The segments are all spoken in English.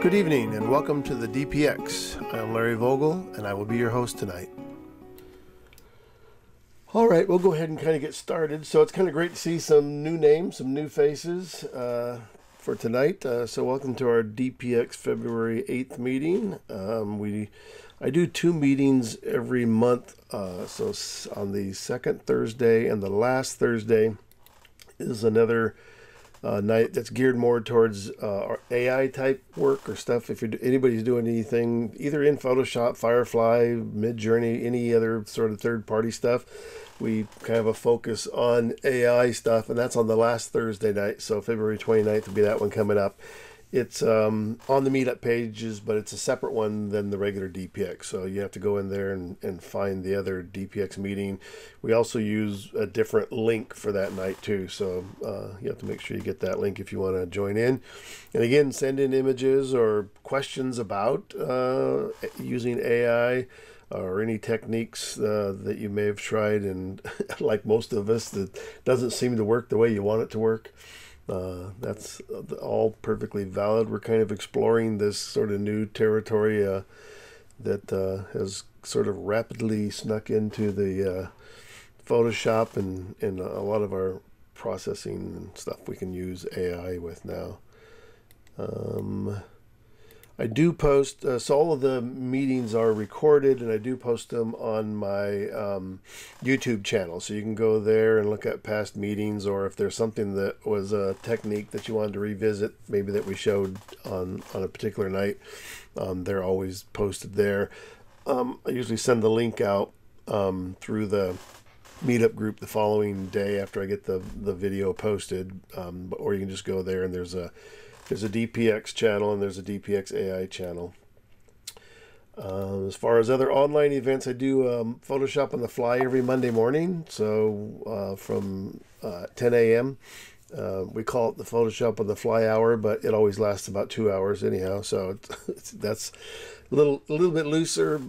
Good evening and welcome to the DPX. I'm Larry Vogel and I will be your host tonight. All right, we'll go ahead and kind of get started. So it's kind of great to see some new names, some new faces for tonight. So welcome to our DPX February 8th meeting. I do 2 meetings every month. So on the second Thursday and the last Thursday is another night that's geared more towards AI type work or stuff. If anybody's doing anything either in Photoshop, Firefly, Midjourney, any other sort of third-party stuff, we kind of a focus on AI stuff, and that's on the last Thursday night. So February 29th will be that one coming up. It's on the meetup pages, but it's a separate one than the regular DPX. So you have to go in there and find the other DPX meeting. We also use a different link for that night too. So you have to make sure you get that link if you want to join in. And again, send in images or questions about using AI or any techniques that you may have tried. And like most of us, that doesn't seem to work the way you want it to work. That's all perfectly valid. We're kind of exploring this sort of new territory that has sort of rapidly snuck into the Photoshop and a lot of our processing and stuff we can use AI with now. I do post, so all of the meetings are recorded, and I do post them on my YouTube channel. So you can go there and look at past meetings, or if there's something that was a technique that you wanted to revisit, maybe that we showed on a particular night, they're always posted there. I usually send the link out through the meetup group the following day after I get the video posted, or you can just go there and there's a DPX channel and there's a DPX AI channel. As far as other online events, I do Photoshop on the fly every Monday morning. So from 10 a.m. We call it the Photoshop on the fly hour, but it always lasts about 2 hours anyhow. So that's a little bit looser.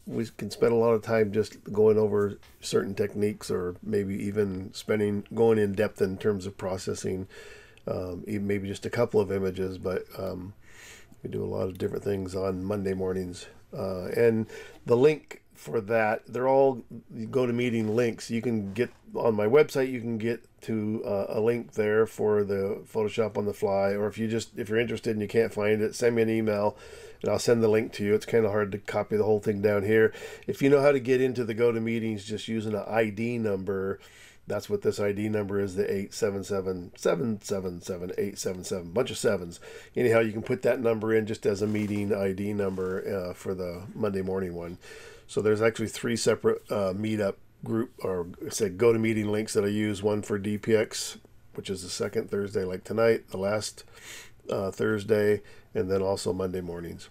We can spend a lot of time just going over certain techniques, or maybe even going in depth in terms of processing. Even maybe just a couple of images, but we do a lot of different things on Monday mornings. And the link for that, they're all GoToMeeting links. You can get on my website, you can get to a link there for the Photoshop on the fly, or if you're interested and you can't find it, send me an email and I'll send the link to you. It's kind of hard to copy the whole thing down here. If you know how to get into the GoToMeetings just using an ID number, that's what this ID number is, the 877-777-877, bunch of sevens. Anyhow, you can put that number in just as a meeting ID number for the Monday morning one. So there's actually 3 separate meetup group, or say GoToMeeting links that I use. One for DPX, which is the second Thursday like tonight, the last Thursday, and then also Monday mornings.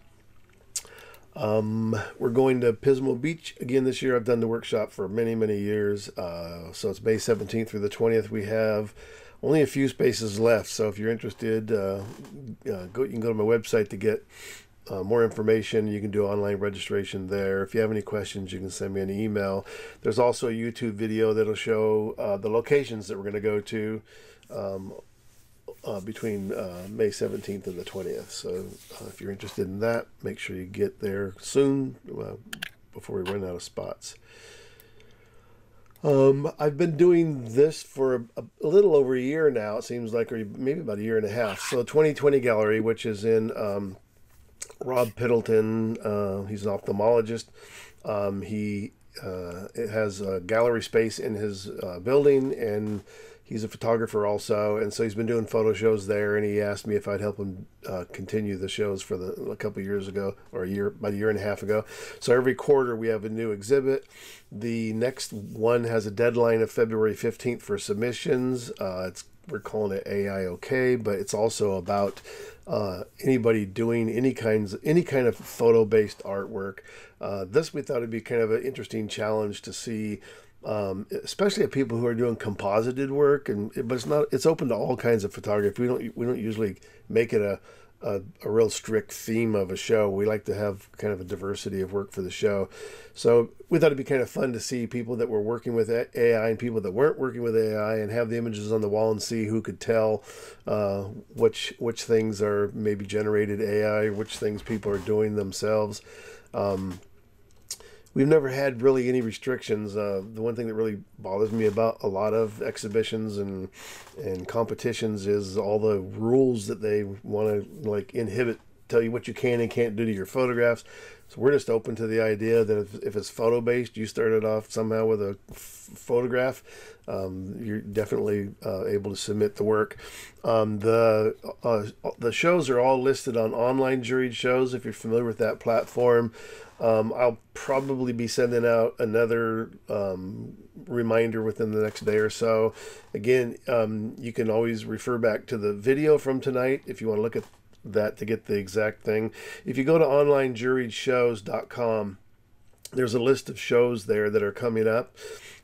We're going to Pismo Beach again this year. I've done the workshop for many years. So it's May 17th through the 20th. We have only a few spaces left. So if you're interested, you can go to my website to get more information. You can do online registration there. If you have any questions, you can send me an email. There's also a YouTube video that'll show the locations that we're going to go to between May 17th and the 20th. So if you're interested in that, make sure you get there soon before we run out of spots. I've been doing this for a little over a year now, it seems like, or maybe about a year and a half. So 2020 Gallery, which is in Rob Piddleton, he's an ophthalmologist. He has a gallery space in his building, and he's a photographer also, and so he's been doing photo shows there, and he asked me if I'd help him continue the shows for a couple of years ago, or about a year and a half ago. So every quarter we have a new exhibit. The next one has a deadline of February 15th for submissions. We're calling it AI OK, but it's also about anybody doing any kind of photo-based artwork. This we thought it'd be kind of an interesting challenge to see, especially at people who are doing composited work, but it's open to all kinds of photography. We don't usually make it a real strict theme of a show. We like to have kind of a diversity of work for the show. So we thought it'd be kind of fun to see people that were working with AI and people that weren't working with AI, and have the images on the wall and see who could tell which things are maybe generated AI, which things people are doing themselves. We've never had really any restrictions. The one thing that really bothers me about a lot of exhibitions and competitions is all the rules that they want to like inhibit, tell you what you can and can't do to your photographs. So we're just open to the idea that if it's photo based, you started off somehow with a photograph, you're definitely able to submit the work. The shows are all listed on online juried shows. If you're familiar with that platform, I'll probably be sending out another reminder within the next day or so. Again, you can always refer back to the video from tonight if you want to look at that to get the exact thing. If you go to onlinejuriedshows.com, there's a list of shows there that are coming up.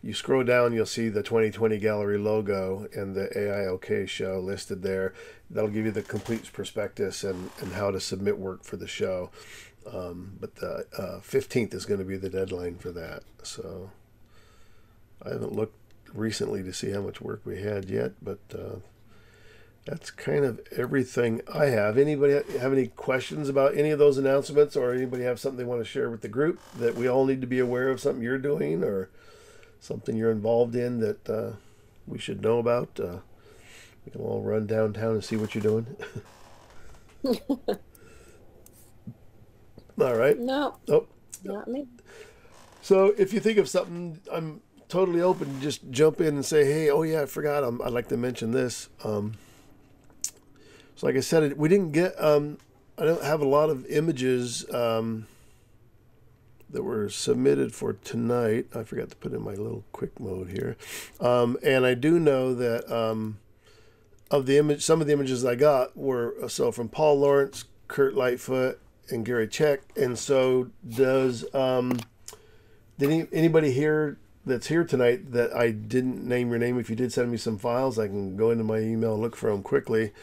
You scroll down, you'll see the 2020 gallery logo and the AIOK show listed there. That'll give you the complete prospectus and how to submit work for the show. But the 15th is going to be the deadline for that. So I haven't looked recently to see how much work we had yet, but that's kind of everything I have. Anybody have any questions about any of those announcements, or anybody have something they want to share with the group that we all need to be aware of, something you're doing or something you're involved in that we should know about? We can all run downtown and see what you're doing. All right. No, Oh, not me. so if you think of something, I'm totally open. Just jump in and say, hey, oh yeah, I forgot. I'd like to mention this. So like I said, we didn't get, I don't have a lot of images that were submitted for tonight. I forgot to put in my little quick mode here. And I do know that of the image, some of the images I got were, so from Paul Lawrence, Kurt Lightfoot, and Gary Check. And so does, did anybody here that's here tonight that I didn't name your name? If you did send me some files, I can go into my email and look for them quickly.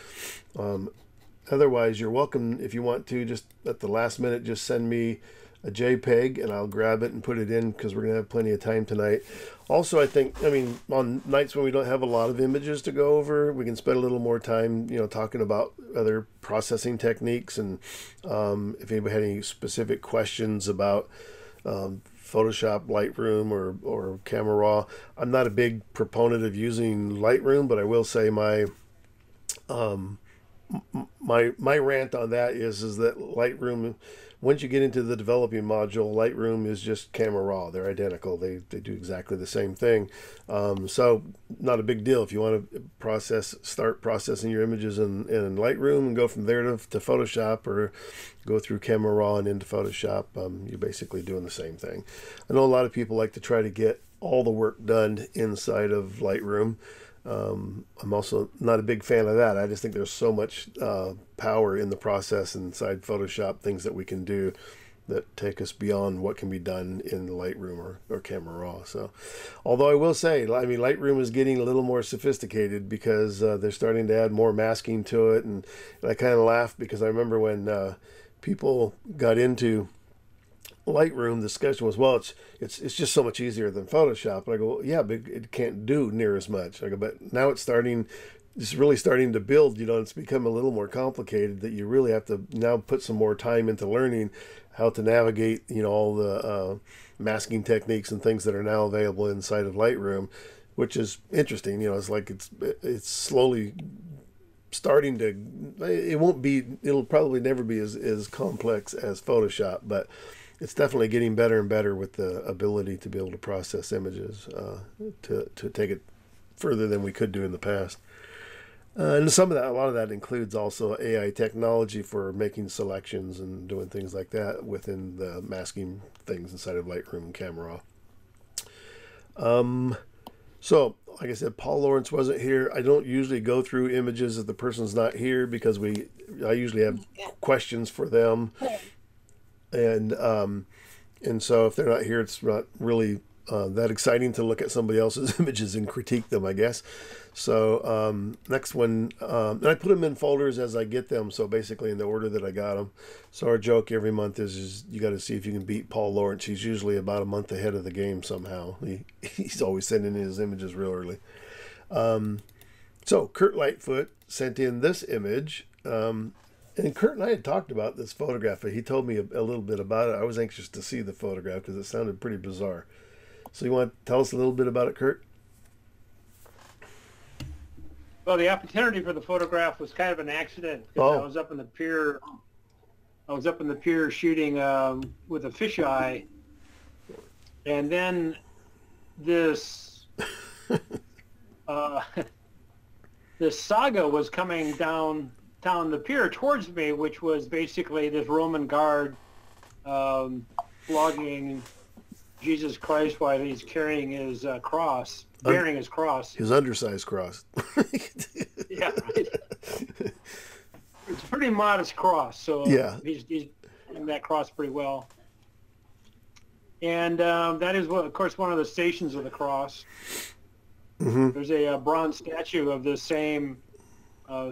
Otherwise, you're welcome, if you want to, just at the last minute, just send me a JPEG and I'll grab it and put it in, because we're going to have plenty of time tonight. Also, I think, I mean, on nights when we don't have a lot of images to go over, we can spend a little more time, talking about other processing techniques. And if anybody had any specific questions about Photoshop, Lightroom, or Camera Raw. I'm not a big proponent of using Lightroom, but I will say my rant on that is that Lightroom, once you get into the developing module, Lightroom is just Camera Raw. They're identical. They do exactly the same thing. So not a big deal. If you want to start processing your images in Lightroom and go from there to Photoshop, or go through Camera Raw and into Photoshop, you're basically doing the same thing. I know a lot of people like to try to get all the work done inside of Lightroom. I'm also not a big fan of that. I just think there's so much power in the process inside Photoshop, things that we can do that take us beyond what can be done in Lightroom or Camera Raw. So, although I will say, I mean, Lightroom is getting a little more sophisticated because they're starting to add more masking to it. And I kind of laugh because I remember when people got into Lightroom, the discussion was, well, it's just so much easier than Photoshop. And I go, well, yeah, but it can't do near as much. I go, but now it's really starting to build. It's become a little more complicated, that you really have to now put some more time into learning how to navigate, all the masking techniques and things that are now available inside of Lightroom, which is interesting. It's like it's slowly starting to. It'll probably never be as complex as Photoshop, but it's definitely getting better and better with the ability to be able to process images to take it further than we could do in the past. And a lot of that includes also AI technology for making selections and doing things like that within the masking things inside of Lightroom and Camera Raw. So, like I said, Paul Lawrence wasn't here. I don't usually go through images if the person's not here, because I usually have questions for them. And so if they're not here, it's not really that exciting to look at somebody else's images and critique them, I guess. So next one, and I put them in folders as I get them. So basically in the order that I got them. So our joke every month is you got to see if you can beat Paul Lawrence. He's usually about a month ahead of the game somehow. He's always sending in his images real early. So Kurt Lightfoot sent in this image. And Kurt and I had talked about this photograph, but he told me a little bit about it. I was anxious to see the photograph because it sounded pretty bizarre. So you want to tell us a little bit about it, Kurt? Well, the opportunity for the photograph was kind of an accident because I was up in the pier. I was up in the pier shooting with a fisheye, and then this this saga was coming down the pier towards me, which was basically this Roman guard flogging Jesus Christ while he's carrying his cross, bearing his cross. His undersized cross. Yeah, right. It's a pretty modest cross, so yeah. he's doing that cross pretty well. And that is, of course, one of the stations of the cross. Mm-hmm. There's a bronze statue of the same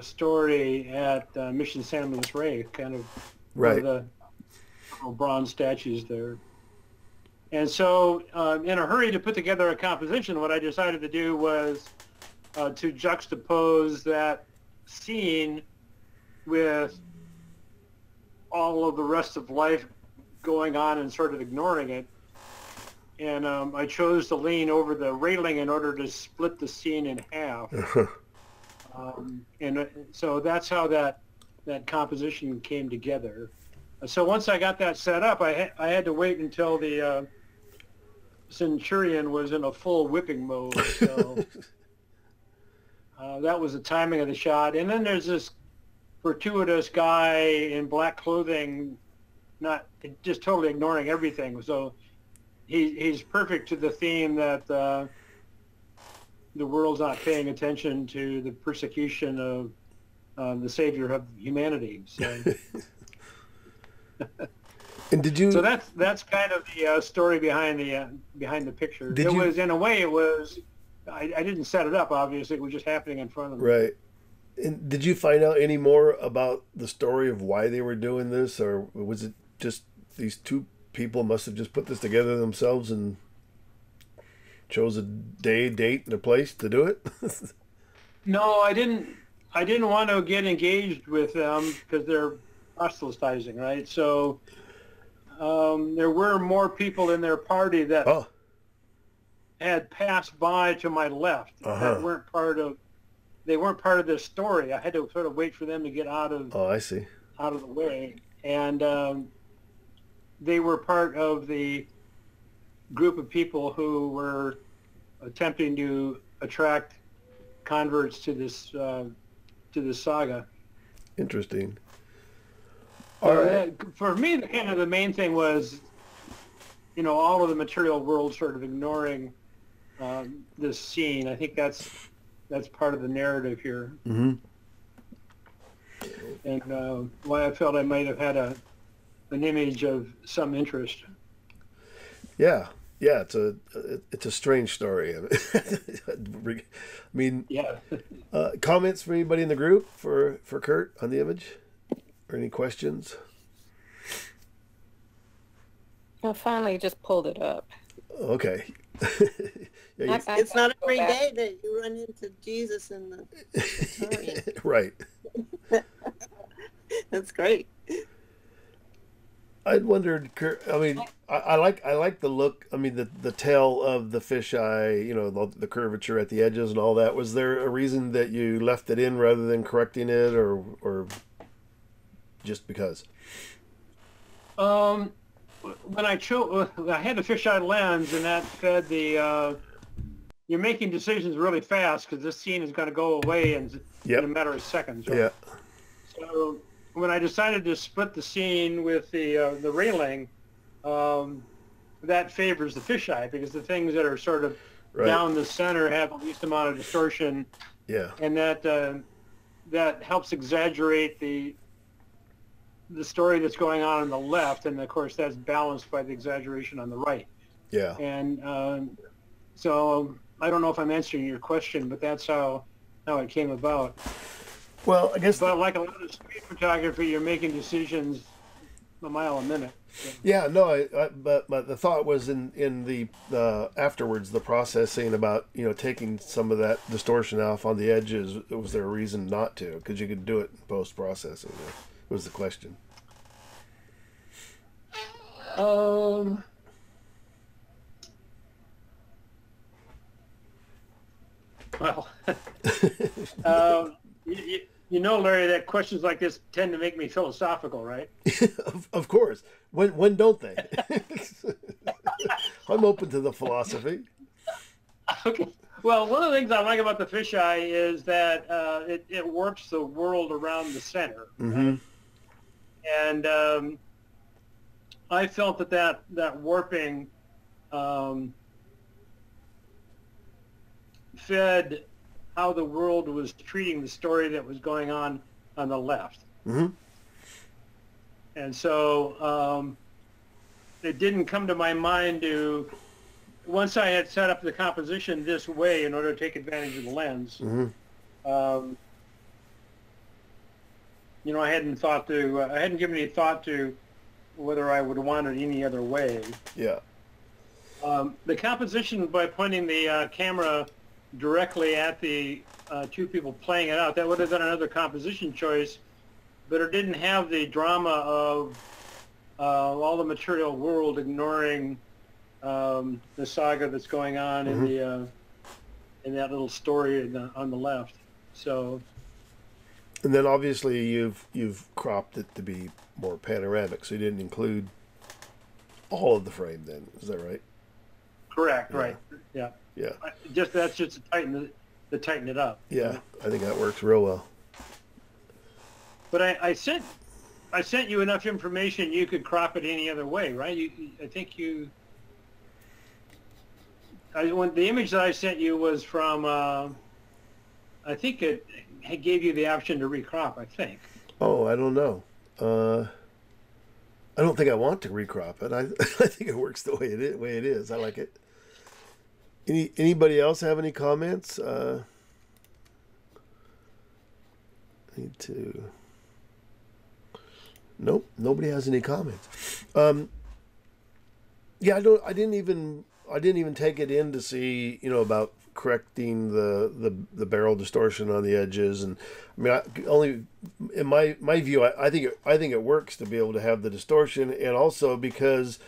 story at Mission San Luis Rey, kind of right. one of the bronze statues there. And so in a hurry to put together a composition, what I decided to do was to juxtapose that scene with all of the rest of life going on and sort of ignoring it. And I chose to lean over the railing in order to split the scene in half. And so that's how that composition came together. So once I got that set up, I had to wait until the Centurion was in a full whipping mode. So that was the timing of the shot. And then there's this fortuitous guy in black clothing, not just totally ignoring everything. So he's perfect to the theme that the world's not paying attention to the persecution of the Savior of humanity. So. And did you? So that's kind of the story behind the picture. Was in a way it was. I didn't set it up. Obviously, it was just happening in front of me. Right. And did you find out any more about the story of why they were doing this, or was it just these two people must have just put this together themselves and chose a day, date, and a place to do it? No, I didn't want to get engaged with them because they're proselytizing, right? So there were more people in their party that had passed by to my left that weren't part of. They weren't part of this story. I had to sort of wait for them to get out of. Oh, I see. Out of the way, and they were part of the group of people who were attempting to attract converts to this saga. Interesting. All right. For me, kind of the main thing was, all of the material world sort of ignoring this scene. I think that's part of the narrative here. Mm-hmm. And why I felt I might have had an image of some interest. Yeah, it's a strange story. I mean, yeah. Comments from anybody in the group for Kurt on the image, or any questions? I finally just pulled it up. Okay. Yeah, it's not every day that you run into Jesus in the story. Right. That's great. I'd wondered, Kurt, I mean, I like the look. I mean, the tail of the fisheye, the curvature at the edges and all that. Was there a reason that you left it in rather than correcting it, or just because? When I had the fisheye lens, and that fed the. You're making decisions really fast because this scene is going to go away in a matter of seconds. Right? Yeah. So when I decided to split the scene with the railing, that favors the fisheye because the things that are sort of down the center have the least amount of distortion. Yeah. And that helps exaggerate the story that's going on the left, and of course that's balanced by the exaggeration on the right. Yeah. And so I don't know if I'm answering your question, but that's how it came about. Well, I guess. But like a lot of street photography, you're making decisions a mile a minute. So. Yeah, no, but the thought was in the afterwards, the processing about, you know, taking some of that distortion off on the edges. Was there a reason not to? Because you could do it in post processing. Was the question. Well, you know, Larry, that questions like this tend to make me philosophical, right? Of course. When don't they? I'm open to the philosophy. Okay. Well, one of the things I like about the fisheye is that it warps the world around the center. Mm-hmm. And I felt that warping fed how the world was treating the story that was going on the left. Mm-hmm. And so it didn't come to my mind to, once I had set up the composition this way in order to take advantage of the lens, mm-hmm. You know, I hadn't given any thought to whether I would want it any other way. Yeah. The composition, by pointing the camera directly at the two people playing it out, that would have been another composition choice, but it didn't have the drama of all the material world ignoring the saga that's going on mm-hmm. in that little story on the left. So. And then obviously you've cropped it to be more panoramic, so you didn't include all of the frame. Then is that right? Correct. Yeah. Right. Yeah. Yeah. That's just to tighten it up. Yeah, right? I think that works real well. But I sent you enough information you could crop it any other way, right? The image that I sent you was from I think it gave you the option to recrop, I think. Oh, I don't know. I don't think I want to recrop it. I think it works the way it is. I like it. Anybody else have any comments? Need to. Nope, nobody has any comments. Yeah, I didn't even take it in to see, you know, about correcting the barrel distortion on the edges, and I mean, only in my view, I think it works to be able to have the distortion, and also because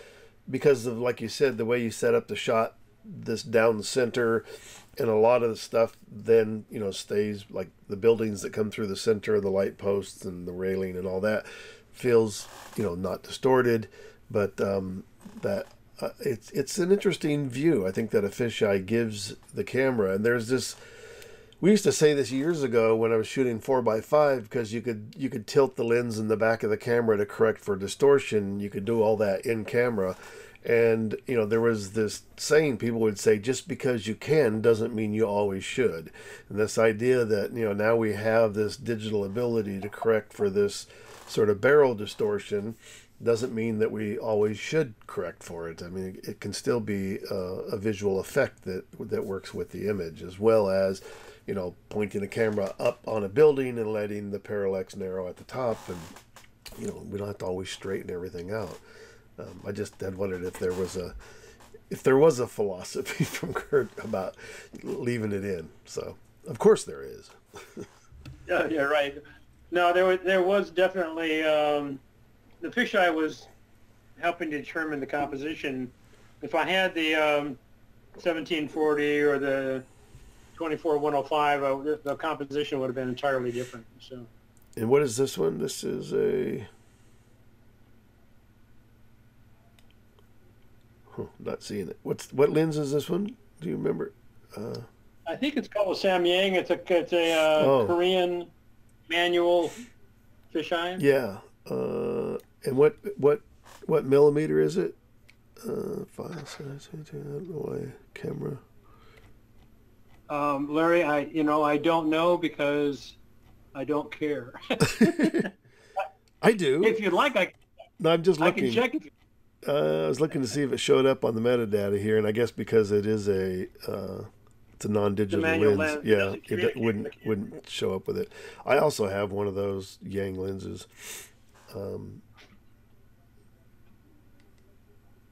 of, like you said, the way you set up the shot, this down the center, and a lot of the stuff then, you know, stays, like the buildings that come through the center, the light posts and the railing and all that feels, you know, not distorted, but that. It's an interesting view, I think, that a fisheye gives the camera. And there's this, we used to say this years ago when I was shooting 4x5, because you could tilt the lens in the back of the camera to correct for distortion. You could do all that in camera. And, you know, there was this saying people would say, just because you can doesn't mean you always should. And this idea that, you know, now we have this digital ability to correct for this sort of barrel distortion doesn't mean that we always should correct for it. I mean, it can still be a visual effect that works with the image, as well as, you know, pointing the camera up on a building and letting the parallax narrow at the top, and, you know, we don't have to always straighten everything out. I just had wondered if there was a philosophy from Kurt about leaving it in. So, of course there is. Yeah, right. No, there was definitely. The fisheye was helping to determine the composition. If I had the 1740 or the 24-105, the composition would have been entirely different. So. And what is this one? This is a. Not seeing it. What lens is this one? Do you remember? I think it's called a Samyang. It's a Korean manual fisheye. Yeah. And what millimeter is it? File size. I don't know why. Camera. Larry, I don't know because I don't care. I do. If you'd like, No, I'm just looking. I can check it. I was looking to see if it showed up on the metadata here, and I guess because it is it's a non-digital manual lens. lens Yeah, doesn't communicate with the camera. wouldn't show up with it. I also have one of those Yang lenses.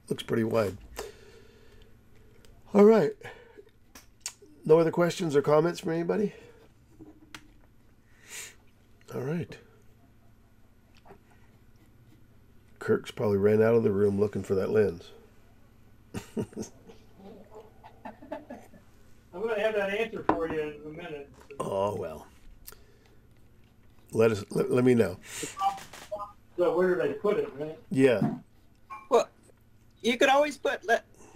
Looks pretty wide. All right. No other questions or comments from anybody? All right. Kirk's probably ran out of the room looking for that lens. I'm going to have that answer for you in a minute. Oh, well. Let me know. So where did I put it, right? Yeah. Well, you could always put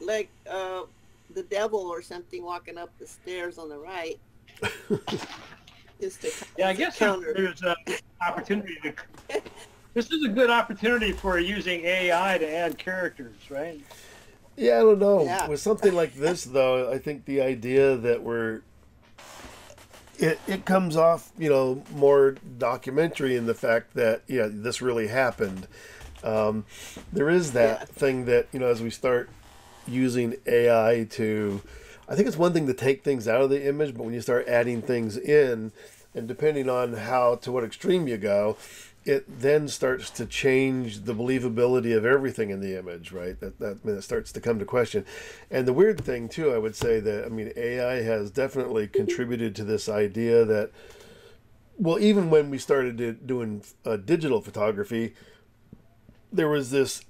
like the devil or something walking up the stairs on the right. Just to, Yeah, I guess counter. there's an opportunity to. This is a good opportunity for using AI to add characters, right? Yeah, I don't know. Yeah. With something like this, though, I think the idea that it comes off, more documentary in the fact that, this really happened. There is that thing that, as we start using AI I think it's one thing to take things out of the image, but when you start adding things in, and depending on to what extreme you go, it then starts to change the believability of everything in the image, right? That starts to come to question. And the weird thing too, I would say that, AI has definitely contributed to this idea that, well, even when we started doing digital photography, there was this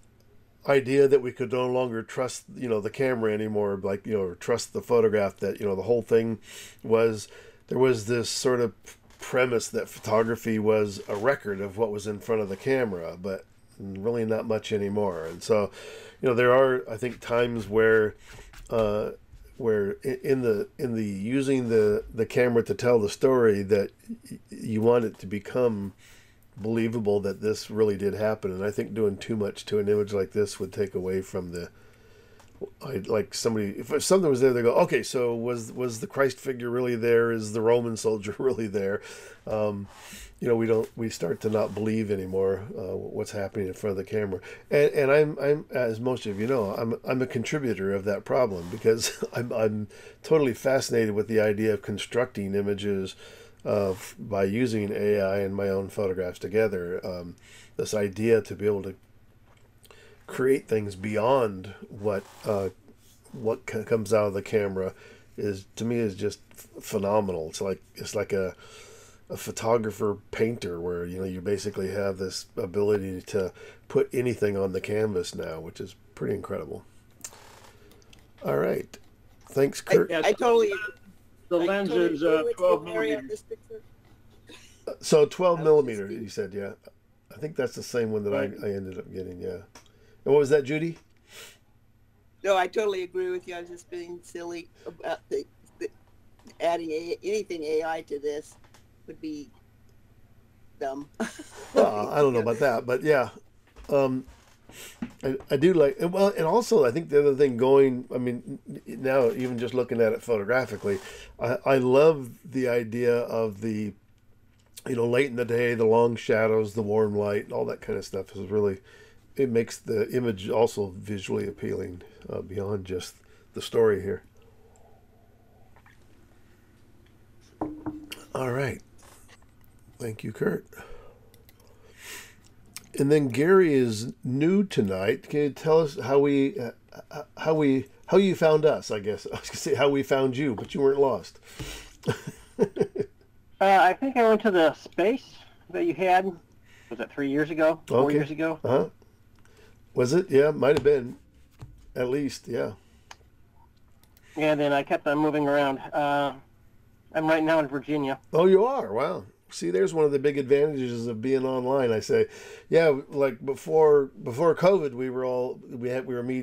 idea that we could no longer trust, the camera anymore, like, or trust the photograph, that, the whole thing there was this sort of premise that photography was a record of what was in front of the camera, but really not much anymore. And so, there are, I think, times where in the using the camera to tell the story, that you want it to become believable that this really did happen. And I think doing too much to an image like this would take away from if something was there, they go, okay, so was the Christ figure really there? Is the Roman soldier really there? We start to not believe anymore what's happening in front of the camera. And I'm, as most of you know, I'm a contributor of that problem, because I'm totally fascinated with the idea of constructing images by using AI and my own photographs together. This idea to be able to create things beyond what comes out of the camera to me is just phenomenal. It's like a photographer painter, where you basically have this ability to put anything on the canvas now, which is pretty incredible. All right, thanks, Kurt. I totally. The lens is 12 millimeters. So 12 millimeter, you said, yeah. I think that's the same one that I ended up getting, yeah. And what was that, Judy? No, I totally agree with you. I was just being silly about adding anything AI to this would be dumb. Well, I don't know about that, but yeah. I do like, well, and also I think the other thing now even just looking at it photographically, I love the idea of the, late in the day, the long shadows, the warm light, all that kind of stuff is really, it makes the image also visually appealing beyond just the story here. All right. Thank you, Kurt. And then Gary is new tonight. Can you tell us how you found us? I guess I was gonna say how we found you, but you weren't lost. I think I went to the space that you had. Was it 3 years ago? 4 years ago? Uh-huh. Was it? Yeah, might have been. At least, yeah. And then I kept on moving around. I'm right now in Virginia. Oh, you are? Wow. See, there's one of the big advantages of being online. I say, yeah, like before COVID,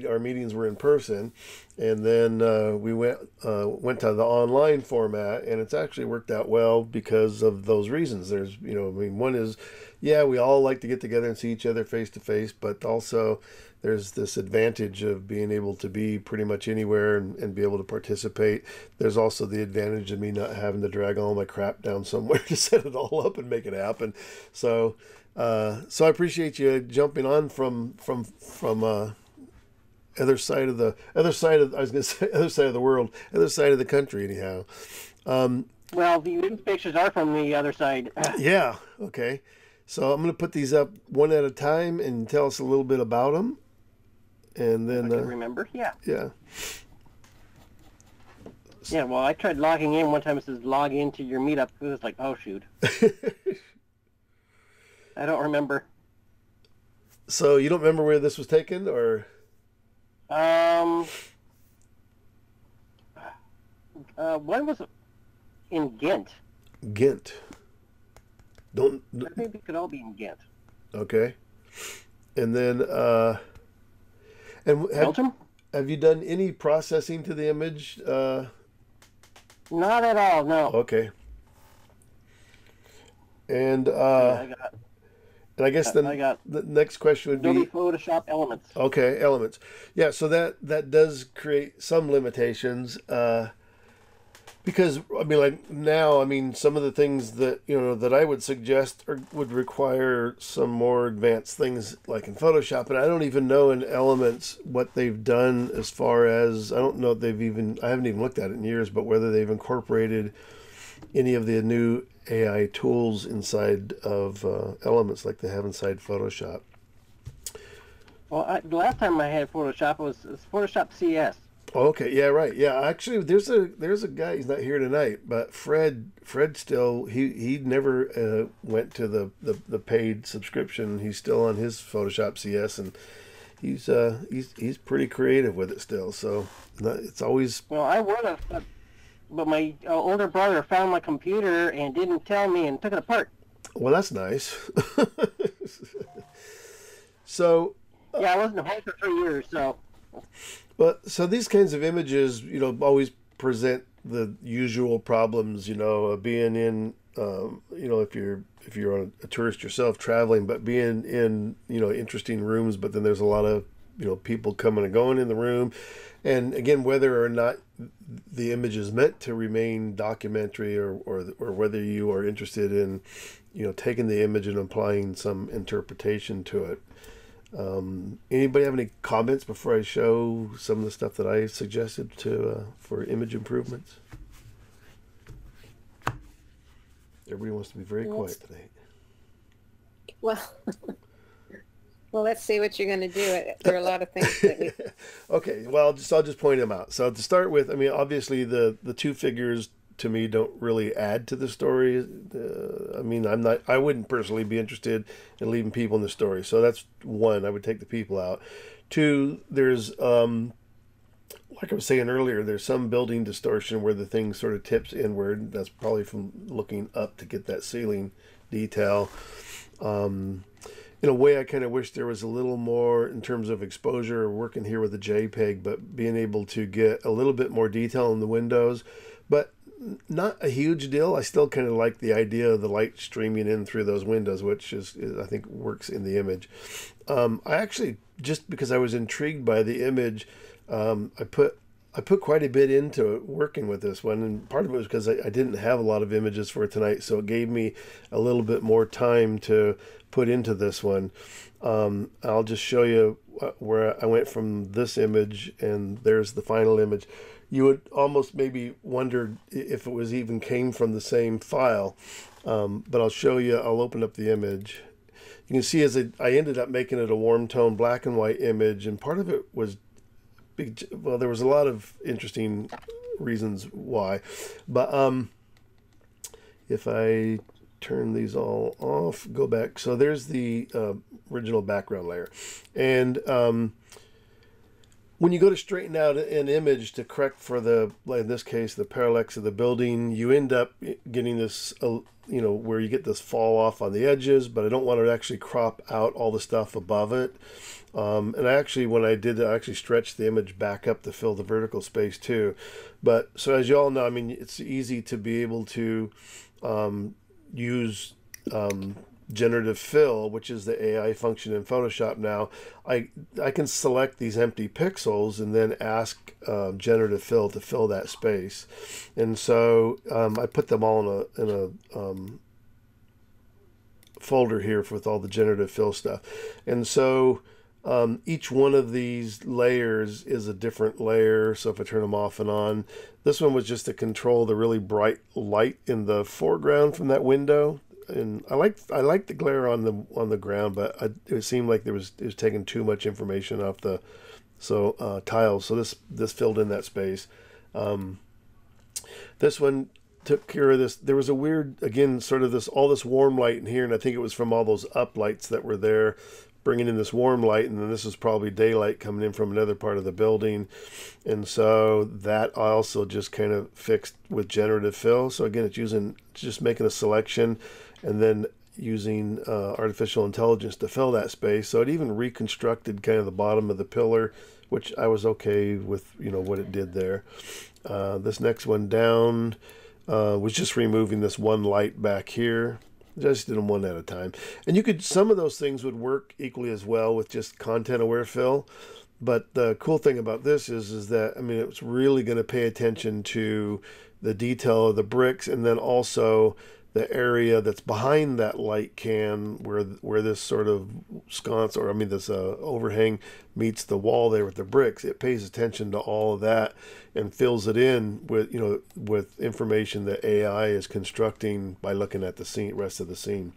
our meetings were in person, and then we went to the online format, and it's actually worked out well because of those reasons. There's, one is, yeah, we all like to get together and see each other face to face, but also there's this advantage of being able to be pretty much anywhere and be able to participate. There's also the advantage of me not having to drag all my crap down somewhere to set it all up and make it happen. So I appreciate you jumping on from other side of I was going to say other side of the world, other side of the country, anyhow. Well, the news pictures are from the other side. Yeah. Okay. So I'm going to put these up one at a time and tell us a little bit about them, and then I can remember. Yeah. yeah. Yeah. Well, I tried logging in one time. It says log into your meetup. It was like, oh shoot. I don't remember. So you don't remember where this was taken, or? One was in Ghent. Ghent. Don't. I think they could all be in Ghent. Okay. And then, and Belgium? have you done any processing to the image? Not at all. No. Okay. And I got and I guess then I got the next question would Adobe be, Photoshop Elements. okay, elements. Yeah, so that does create some limitations. Because I mean, like now, I mean, some of the things that that I would suggest would require some more advanced things, like in Photoshop, and I don't even know in Elements what they've done as far as I don't know if I haven't even looked at it in years, but whether they've incorporated any of the new AI tools inside of Elements like they have inside Photoshop. Well, the last time I had Photoshop was Photoshop CS. Okay, yeah, right. Yeah, actually, there's a guy. He's not here tonight, but Fred still he never went to the paid subscription. He's still on his Photoshop CS, and he's pretty creative with it still. So it's always. Well, I would have, but my older brother found my computer and didn't tell me and took it apart. Well, that's nice. So. Yeah, I wasn't home for 3 years, so. But so these kinds of images, always present the usual problems, being in, if you're a tourist yourself traveling, but being in, interesting rooms, but then there's a lot of, people coming and going in the room. And again, whether or not the image is meant to remain documentary or whether you are interested in, taking the image and applying some interpretation to it. Anybody have any comments before I show some of the stuff that I suggested for image improvements? Everybody wants to be very quiet tonight. Well, well, let's see what you're going to do. There are a lot of things that we... Okay, well, I'll just point them out. So to start with, I mean, obviously the two figures to me don't really add to the story. I mean, I wouldn't personally be interested in leaving people in the story. So that's one, I would take the people out. Two, there's, like I was saying earlier, there's some building distortion where the thing sort of tips inward. That's probably from looking up to get that ceiling detail. In a way, I kind of wish there was a little more in terms of exposure, working here with a JPEG, but being able to get a little bit more detail in the windows. But not a huge deal. I still kind of like the idea of the light streaming in through those windows, which is I think works in the image. I actually, just because I was intrigued by the image, I put quite a bit into it working with this one, and part of it was because I didn't have a lot of images for tonight, so it gave me a little bit more time to put into this one. I'll just show you where I went from this image, and there's the final image. You would almost maybe wonder if it was even came from the same file, but I'll show you. I'll open up the image. You can see as I ended up making it a warm tone black and white image, and part of it was big. Well, there was a lot of interesting reasons why, but if I turn these all off, go back. So there's the original background layer, and when you go to straighten out an image to correct for in this case, the parallax of the building, you end up getting this, where you get this fall off on the edges, but I don't want to actually crop out all the stuff above it. And when I did it, I actually stretched the image back up to fill the vertical space too. But so as you all know, I mean, it's easy to be able to use generative fill, which is the AI function in Photoshop now. I can select these empty pixels and then ask generative fill to fill that space. And so I put them all in a folder here with all the generative fill stuff. And so Each one of these layers is a different layer. So if I turn them off and on, this one was just to control the really bright light in the foreground from that window. And I like the glare on the ground, but it seemed like it was taking too much information off the tiles. So this filled in that space. This one took care of this. There was a weird, again, sort of all this warm light in here, and I think it was from all those up lights that were there, bringing in this warm light, and then this is probably daylight coming in from another part of the building. And so that I also just kind of fixed with generative fill. So again, it's just making a selection and then using artificial intelligence to fill that space. So it even reconstructed kind of the bottom of the pillar, which I was okay with, what it did there. This next one down was just removing this one light back here. Just did them one at a time. And some of those things would work equally as well with just content aware fill. But the cool thing about this is that, it's really going to pay attention to the detail of the bricks, and then also the area that's behind that light can where this sort of sconce, or this overhang meets the wall there with the bricks. It pays attention to all of that and fills it in with information that AI is constructing by looking at the rest of the scene.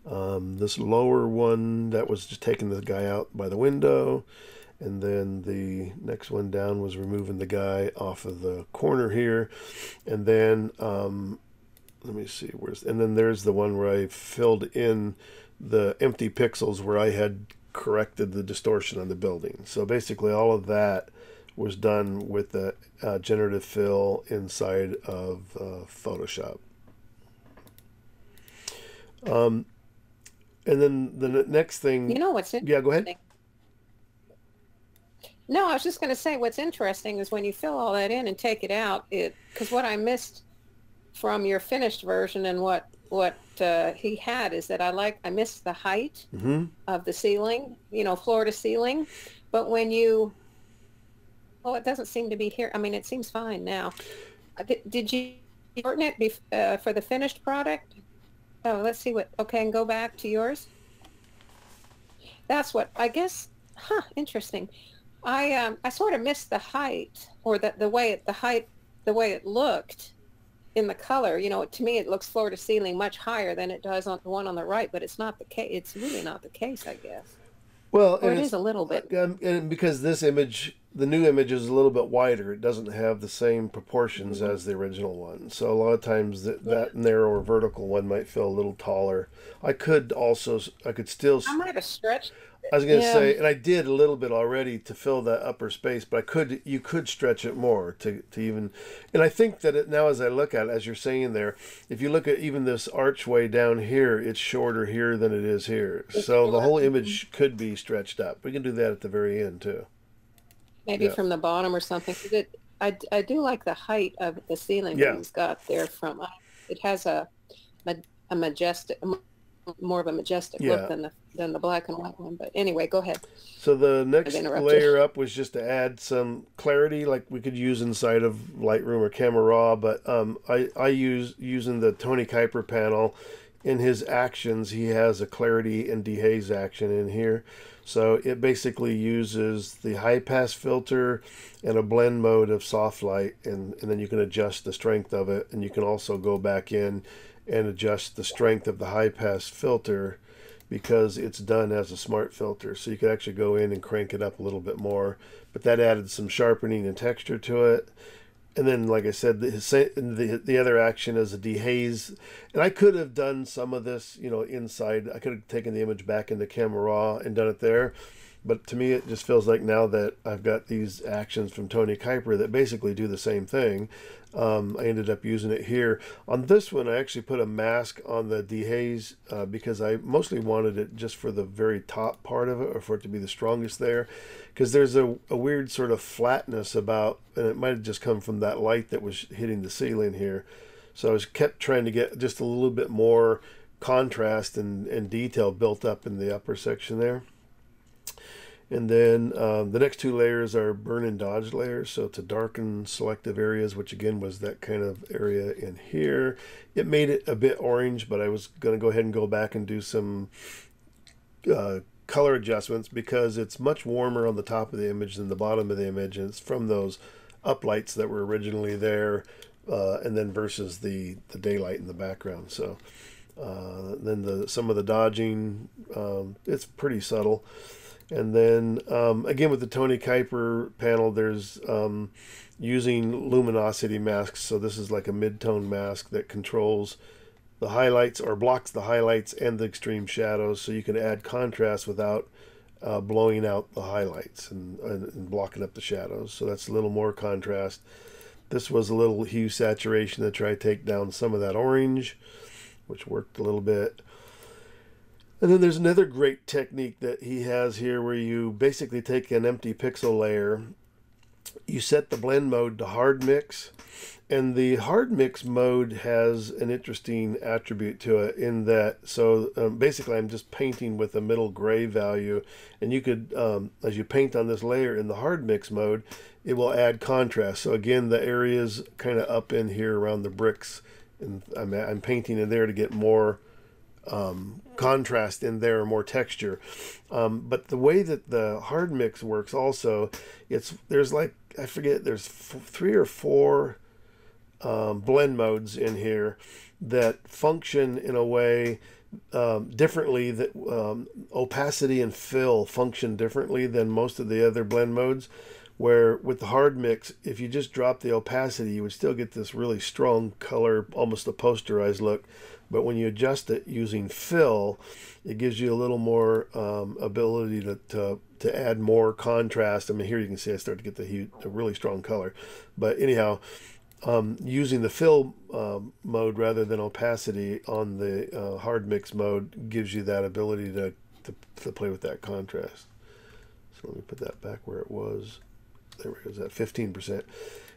This lower one, that was just taking the guy out by the window, and then the next one down was removing the guy off of the corner here, and then let me see, and then there's the one where I filled in the empty pixels where I had corrected the distortion on the building. So basically all of that was done with the generative fill inside of Photoshop. And then the next thing... what's interesting? Yeah, go ahead. No, I was just going to say what's interesting is when you fill all that in and take it out, because what I missed from your finished version and what he had is that I missed the height of the ceiling, floor to ceiling. But when it doesn't seem to be here. It seems fine now. Did you shorten it for the finished product? Oh, let's see okay, and go back to yours. That's what, I guess, interesting. I sort of missed the height, or the way it looked in the color. To me it looks floor to ceiling much higher than it does on the one on the right, but it's not the case. It's really not the case, I guess. Well, or it is a little bit. And because this image, the new image, is a little bit wider, it doesn't have the same proportions as the original one. So a lot of times that narrower vertical one might feel a little taller. I could still... I might have stretched. I was going to say, and I did a little bit already to fill that upper space, but you could stretch it more to even, and I think that now as I look at it, as you're saying there, if you look at even this archway down here, it's shorter here than it is here. So the whole image could be stretched up. We can do that at the very end too. Maybe from the bottom or something. I do like the height of the ceiling that he's got there from. It has a majestic, more of a majestic look than the black and white one. But anyway, go ahead. So the next layer up was just to add some clarity, like we could use inside of Lightroom or Camera Raw. But I using the Tony Kuiper panel. In his actions, he has a clarity and dehaze action in here. So it basically uses the high pass filter and a blend mode of soft light, and then you can adjust the strength of it, and you can also go back in and adjust the strength of the high pass filter because it's done as a smart filter. So you could actually go in and crank it up a little bit more, but that added some sharpening and texture to it. And then, like I said, the other action is a dehaze. And I could have done some of this, inside. I could have taken the image back into Camera Raw and done it there. But to me, it just feels like now that I've got these actions from Tony Kuiper that basically do the same thing, I ended up using it here. On this one, I actually put a mask on the dehaze because I mostly wanted it just for the very top part of it, or for it to be the strongest there. Because there's a weird sort of flatness about, and it might have just come from that light that was hitting the ceiling here. So I kept trying to get just a little bit more contrast and detail built up in the upper section there. And then the next two layers are burn and dodge layers, so to darken selective areas, which again was that kind of area in here. It made it a bit orange, but I was going to go ahead and go back and do some color adjustments because it's much warmer on the top of the image than the bottom of the image, and it's from those uplights that were originally there, and then versus the daylight in the background. So then some of the dodging, it's pretty subtle. And then again with the Tony Kuiper panel, there's using luminosity masks. So this is like a mid-tone mask that controls the highlights or blocks the highlights and the extreme shadows, so you can add contrast without blowing out the highlights and blocking up the shadows. So that's a little more contrast. This was a little hue saturation to try to take down some of that orange, which worked a little bit. And then there's another great technique that he has here where you basically take an empty pixel layer, you set the blend mode to hard mix, and the hard mix mode has an interesting attribute to it in that, so basically I'm just painting with a middle gray value, and you could, as you paint on this layer in the hard mix mode, it will add contrast. So again, the areas kind of up in here around the bricks, and I'm painting in there to get more contrast in there, more texture. But the way that the hard mix works also, there's like, I forget, there's 3 or 4 blend modes in here that function in a way differently, that opacity and fill function differently than most of the other blend modes, where with the hard mix, if you just drop the opacity, you would still get this really strong color, almost a posterized look. But when you adjust it using fill, it gives you a little more ability to add more contrast. I mean, here you can see I start to get the really strong color. But anyhow, using the fill mode rather than opacity on the hard mix mode gives you that ability to play with that contrast. So let me put that back where it was. There it is, at 15%.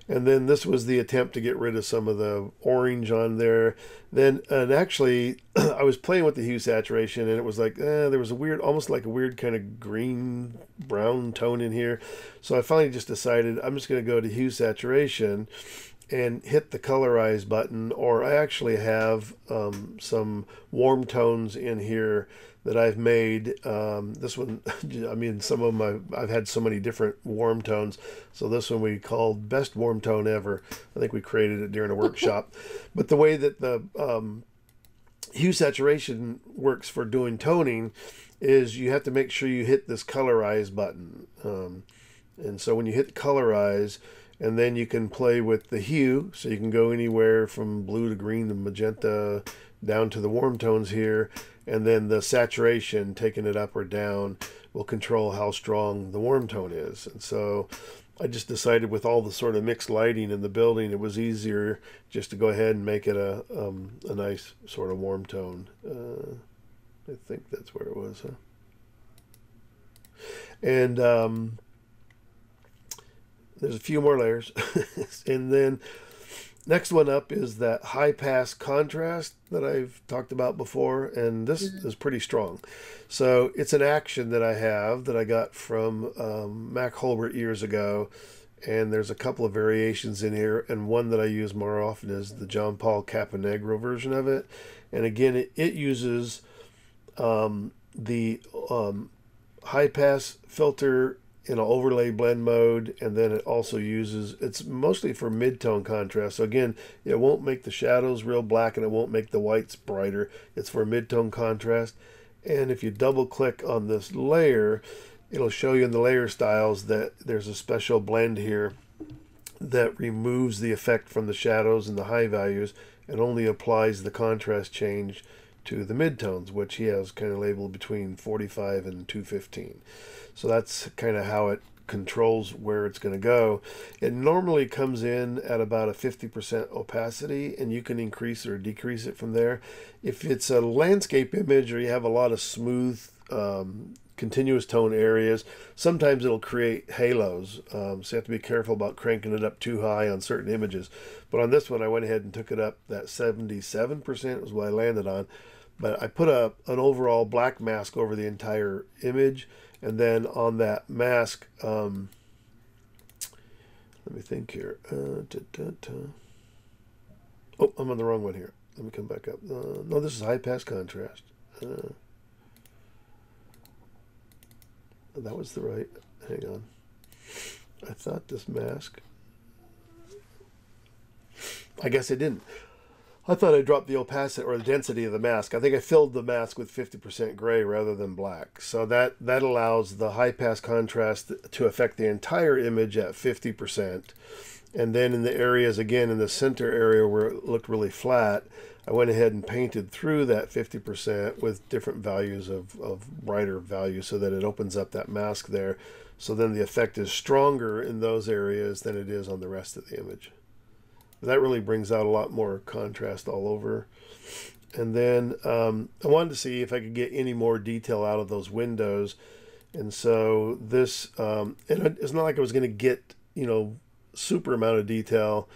And then this was the attempt to get rid of some of the orange on there. And actually, I was playing with the hue saturation, and it was like, there was a weird, almost like a weird kind of green brown tone in here. So I finally just decided I'm just going to go to hue saturation and hit the colorize button, or I actually have some warm tones in here that I've made. This one, I mean, some of them I've had so many different warm tones. So this one we called Best Warm Tone Ever. I think we created it during a workshop. But the way that the hue saturation works for doing toning is you have to make sure you hit this colorize button. And so when you hit colorize, and then you can play with the hue, so you can go anywhere from blue to green to magenta down to the warm tones here, and then the saturation, taking it up or down, will control how strong the warm tone is. And so I just decided with all the sort of mixed lighting in the building, it was easier just to go ahead and make it a nice sort of warm tone. I think that's where it was, huh? And there's a few more layers. And then next one up is that high pass contrast that I've talked about before, and this is pretty strong. So it's an action that I have that I got from Mac Holbert years ago, and there's a couple of variations in here, and one that I use more often is the John Paul Caponegro version of it. And again, it uses the high pass filter in an overlay blend mode, and then it also uses, it's mostly for mid-tone contrast. So again, it won't make the shadows real black and it won't make the whites brighter. It's for mid-tone contrast. And if you double click on this layer, it'll show you in the layer styles that there's a special blend here that removes the effect from the shadows and the high values and only applies the contrast change to the midtones, which he has kind of labeled between 45 and 215. So that's kind of how it controls where it's going to go. It normally comes in at about a 50% opacity, and you can increase or decrease it from there. If it's a landscape image or you have a lot of smooth continuous tone areas, sometimes it'll create halos. So you have to be careful about cranking it up too high on certain images. But on this one, I went ahead and took it up. That 77% was what I landed on. But I put an overall black mask over the entire image. And then on that mask, let me think here. Oh, I'm on the wrong one here. Let me come back up. No, this is high pass contrast. that was the right, hang on. I thought this mask, I guess I didn't. I thought I dropped the opacity or the density of the mask. I think I filled the mask with 50% gray rather than black. So that allows the high pass contrast to affect the entire image at 50%. And then in the areas, again, in the center area where it looked really flat, I went ahead and painted through that 50% with different values of brighter values so that it opens up that mask there. So then the effect is stronger in those areas than it is on the rest of the image. That really brings out a lot more contrast all over. And then I wanted to see if I could get any more detail out of those windows. And so this, and it's not like I was going to get, super amount of detail,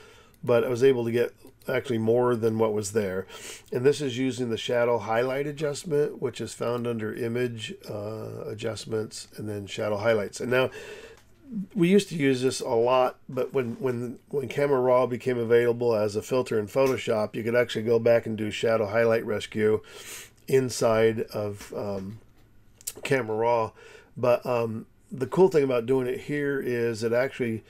but I was able to get actually more than what was there. And this is using the shadow highlight adjustment, which is found under image adjustments and then shadow highlights. And now, we used to use this a lot, but when Camera Raw became available as a filter in Photoshop, you could actually go back and do shadow highlight rescue inside of Camera Raw. But the cool thing about doing it here is it actually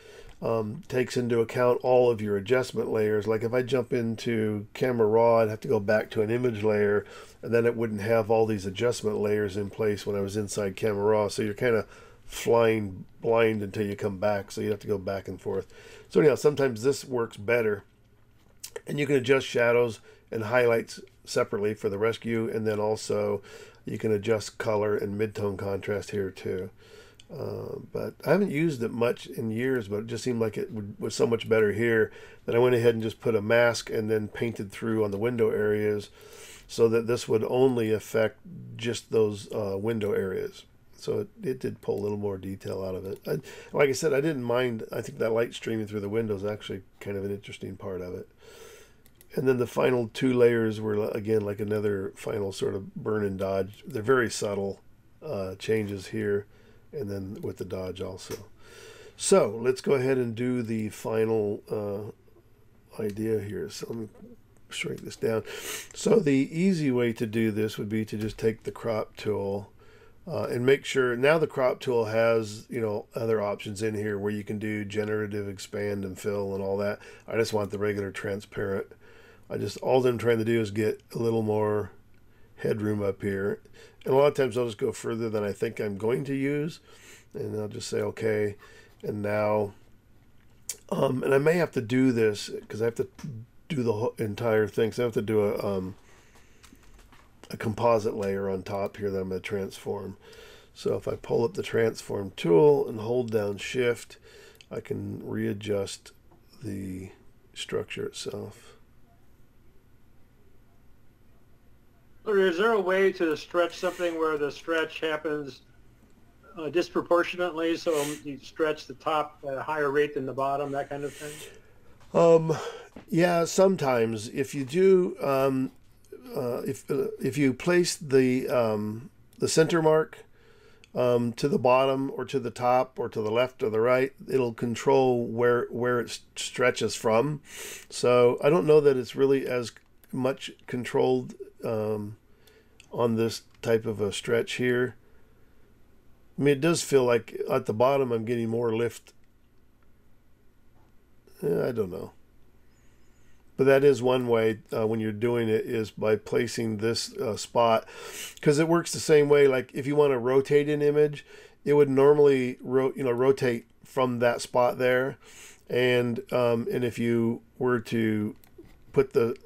takes into account all of your adjustment layers. Like if I jump into Camera Raw, I'd have to go back to an image layer, and then it wouldn't have all these adjustment layers in place when I was inside Camera Raw. So you're kind of flying blind until you come back, so you have to go back and forth. So anyhow, sometimes this works better, and you can adjust shadows and highlights separately for the rescue, and then also you can adjust color and mid-tone contrast here too. But I haven't used it much in years, but it just seemed like it was so much better here that I went ahead and just put a mask and then painted through on the window areas so that this would only affect just those window areas. So it did pull a little more detail out of it. Like I said, I didn't mind. I think that light streaming through the windows is actually kind of an interesting part of it. And then the final two layers were, again, like another final sort of burn and dodge. They're very subtle changes here, and then with the dodge also. So let's go ahead and do the final idea here. So let me shrink this down. So the easy way to do this would be to just take the crop tool and make sure, now the crop tool has, other options in here where you can do generative, expand, and fill and all that. I just want the regular transparent. All I'm trying to do is get a little more headroom up here. And a lot of times I'll just go further than I think I'm going to use. And I'll just say, okay. And now, and I may have to do this because I have to do the whole entire thing. So I have to do a composite layer on top here that I'm going to transform. So if I pull up the transform tool and hold down shift, I can readjust the structure itself. Is there a way to stretch something where the stretch happens disproportionately, so you stretch the top at a higher rate than the bottom, that kind of thing? Yeah, sometimes if you do, if you place the center mark to the bottom or to the top or to the left or the right, it'll control where it stretches from. So I don't know that it's really as much controlled on this type of a stretch here. I mean, it does feel like at the bottom I'm getting more lift. I don't know. But that is one way when you're doing it, is by placing this spot, because it works the same way. Like if you want to rotate an image, it would normally rotate from that spot there, and if you were to put the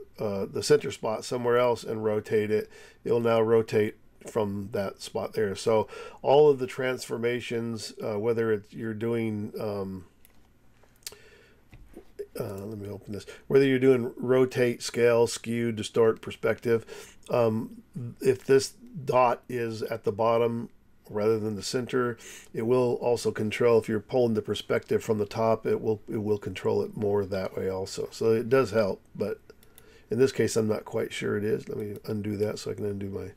center spot somewhere else and rotate it, it'll now rotate from that spot there. So all of the transformations, whether you're doing let me open this. Whether you're doing rotate, scale, skew, distort, perspective, if this dot is at the bottom rather than the center, it will also control. If you're pulling the perspective from the top, it will control it more that way also. So it does help, but in this case, I'm not quite sure it is. Let me undo that so I can undo my.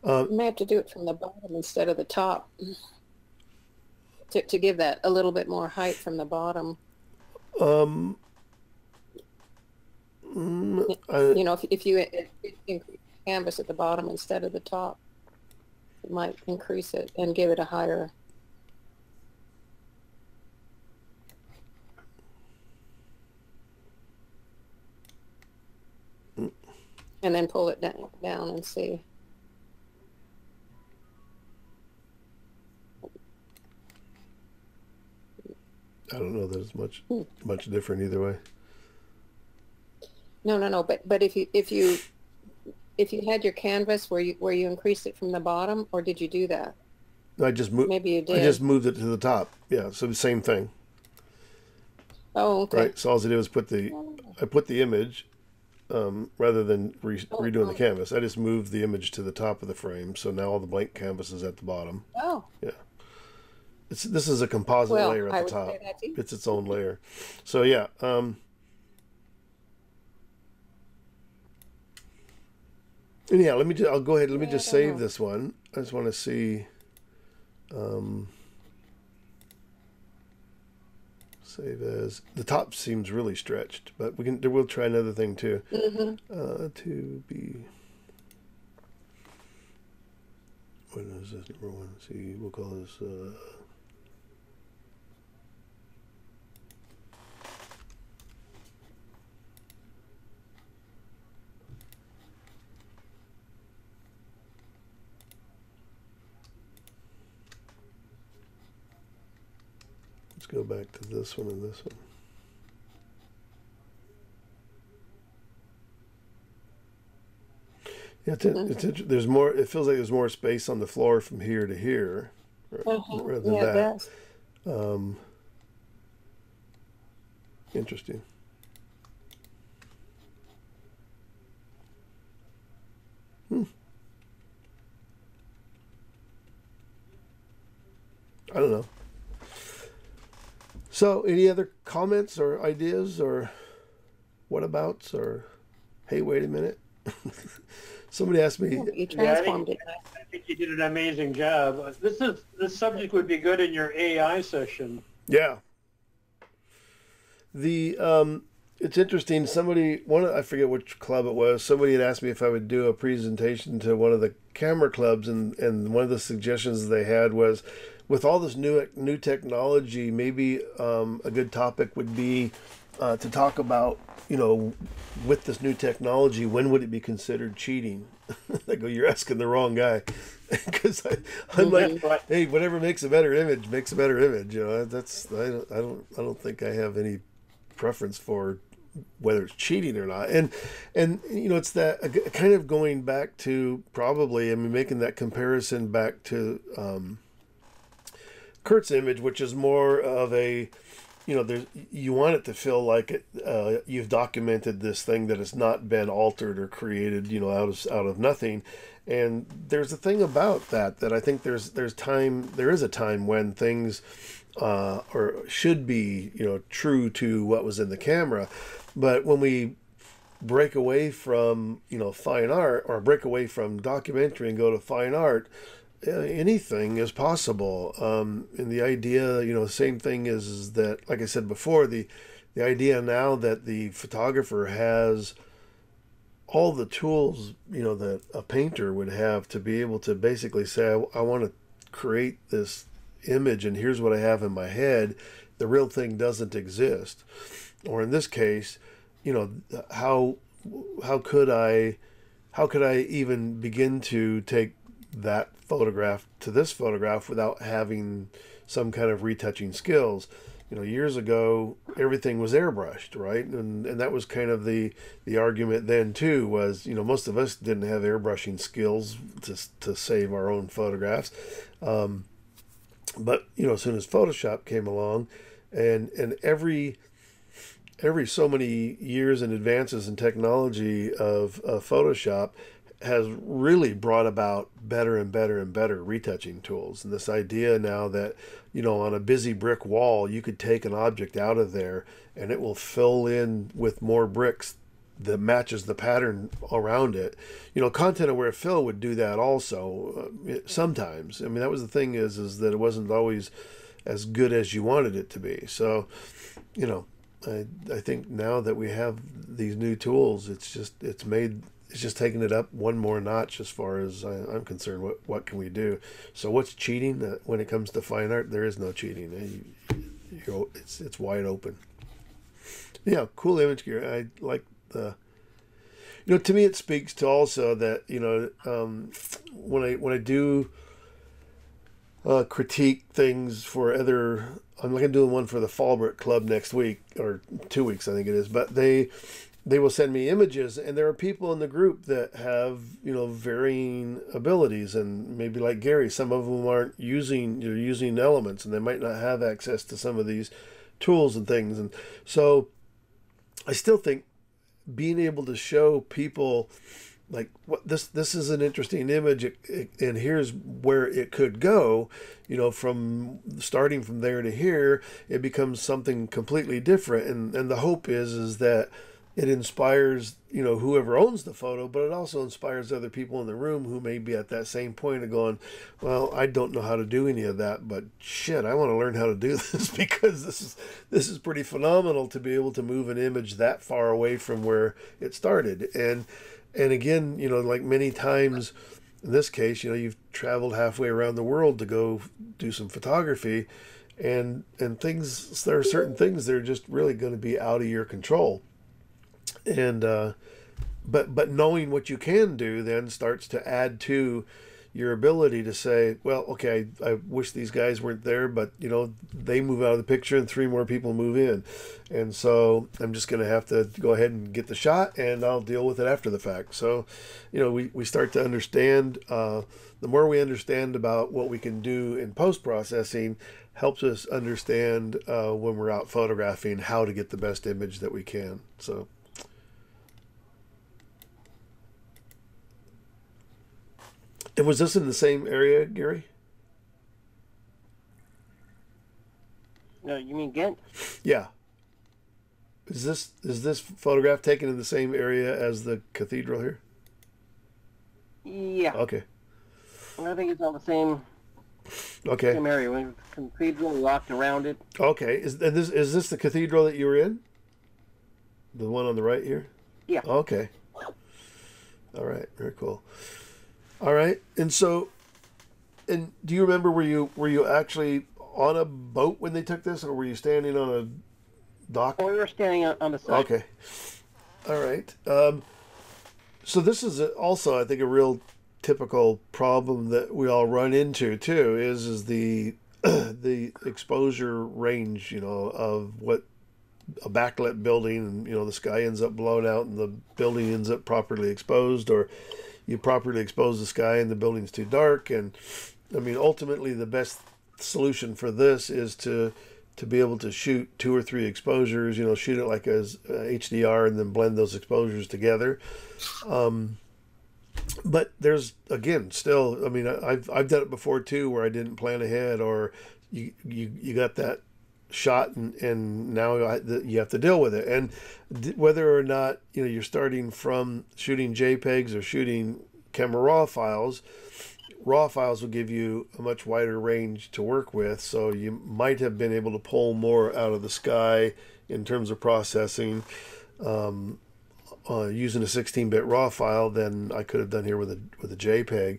You may have to do it from the bottom instead of the top. To give that a little bit more height from the bottom. Mm, if you increase the canvas at the bottom instead of the top. might increase it and give it a higher. And then pull it down and see. I don't know that it's much different either way. No. But if you had your canvas where you increased it from the bottom, or did you do that? I just moved. Maybe you did. I just moved it to the top. Yeah, so the same thing. Oh, okay. Right. So all I did was I put the image, rather than redoing the canvas. I just moved the image to the top of the frame. So now all the blank canvas is at the bottom. Oh. Yeah. This is a composite layer at the top. It's its own layer. So yeah. And yeah, I'll go ahead. Let me just save this one. I just want to see. Save as. The top seems really stretched, but we'll try another thing too. To be. What is this number one? See, we'll call this. Let's go back to this one and this one. Yeah, there's more. It feels like there's more space on the floor from here to here, rather than that. Interesting. I don't know. So, any other comments or ideas or whatabouts or, hey, wait a minute? Somebody asked me. You transformed it. I think you did an amazing job. This subject would be good in your AI session. Yeah. It's interesting. I forget which club it was. Somebody had asked me if I would do a presentation to one of the camera clubs, and one of the suggestions they had was, with all this new technology, maybe a good topic would be to talk about, with this new technology, when would it be considered cheating? I go, you're asking the wrong guy, because I'm like, hey, whatever makes a better image makes a better image. I don't think I have any preference for whether it's cheating or not. And it's that kind of going back to probably, making that comparison back to Kurt's image, which is more of a, you want it to feel like you've documented this thing that has not been altered or created, out of nothing. And there's a thing about that I think there is a time when things or should be, true to what was in the camera. But when we break away from, fine art, or break away from documentary and go to fine art, anything is possible. And the idea, same thing is that, like I said before, the idea now that the photographer has all the tools, that a painter would have to be able to basically say, I want to create this image and here's what I have in my head. The real thing doesn't exist. Or in this case, how could I even begin to take that photograph to this photograph without having some kind of retouching skills? Years ago, everything was airbrushed, right? And that was kind of the argument then too, was, most of us didn't have airbrushing skills to save our own photographs. But, as soon as Photoshop came along, and every so many years and advances in technology of Photoshop has really brought about better and better and better retouching tools. And this idea now that, on a busy brick wall, you could take an object out of there and it will fill in with more bricks that matches the pattern around it. Content aware fill would do that also sometimes. That was the thing is that it wasn't always as good as you wanted it to be. So, I think now that we have these new tools, it's made it's just taking it up one more notch as far as I'm concerned. What can we do? So what's cheating? When it comes to fine art, there is no cheating. It's wide open. Yeah, cool image gear. I like the. To me, it speaks to also that when I do critique things for other. I'm like doing one for the Fallbrook Club next week or 2 weeks, I think it is. But they will send me images, and there are people in the group that have varying abilities, and maybe like Gary, some of them aren't using elements, and they might not have access to some of these tools and things, and so I still think being able to show people like what this is an interesting image, and here's where it could go, from starting from there to here, it becomes something completely different, and the hope is that it inspires whoever owns the photo, but it also inspires other people in the room who may be at that same point of going, well, I don't know how to do any of that, but shit, I want to learn how to do this because this is pretty phenomenal to be able to move an image that far away from where it started. And again, like many times in this case, you've traveled halfway around the world to go do some photography, and things, there are certain things that are just really going to be out of your control. And but knowing what you can do then starts to add to your ability to say, well, okay, I wish these guys weren't there, but they move out of the picture and 3 more people move in, and so I'm just going to have to go ahead and get the shot, and I'll deal with it after the fact. So we start to understand, the more we understand about what we can do in post-processing helps us understand when we're out photographing how to get the best image that we can. So and was this in the same area, Gary? No, you mean Ghent? Yeah. Is this photograph taken in the same area as the cathedral here? Yeah. Okay. I think it's all the same. Okay. Same area. When the cathedral, we walked around it. Okay. Is this the cathedral that you were in? The one on the right here? Yeah. Okay. All right. Very cool. All right. And so, and do you remember, were you actually on a boat when they took this, or were you standing on a dock? Oh, we were standing on the side. Okay. All right. So this is also, I think, a real typical problem that we all run into too, is the the exposure range, of what a backlit building, and the sky ends up blown out and the building ends up properly exposed, or you properly expose the sky and the building's too dark. And I mean, ultimately the best solution for this is to be able to shoot 2 or 3 exposures, shoot it like as HDR, and then blend those exposures together. But there's, again, still, I mean, I've done it before too, where I didn't plan ahead, or you got that shot, and now you have to deal with it. And whether or not you're starting from shooting JPEGs or shooting camera raw files will give you a much wider range to work with. So you might have been able to pull more out of the sky in terms of processing using a 16-bit raw file than I could have done here with a JPEG.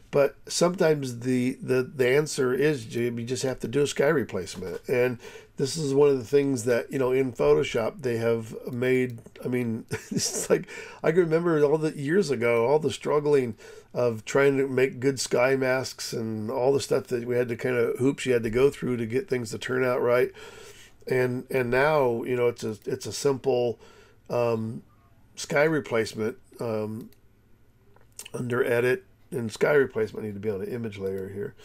But sometimes the answer is you just have to do a sky replacement. And this is one of the things that, in Photoshop they have made. I mean, it's like, I can remember all the years ago, all the struggling of trying to make good sky masks and all the stuff that we had to hoops you had to go through to get things to turn out right. And now, it's a simple sky replacement under edit. And sky replacement, I need to be on an image layer here.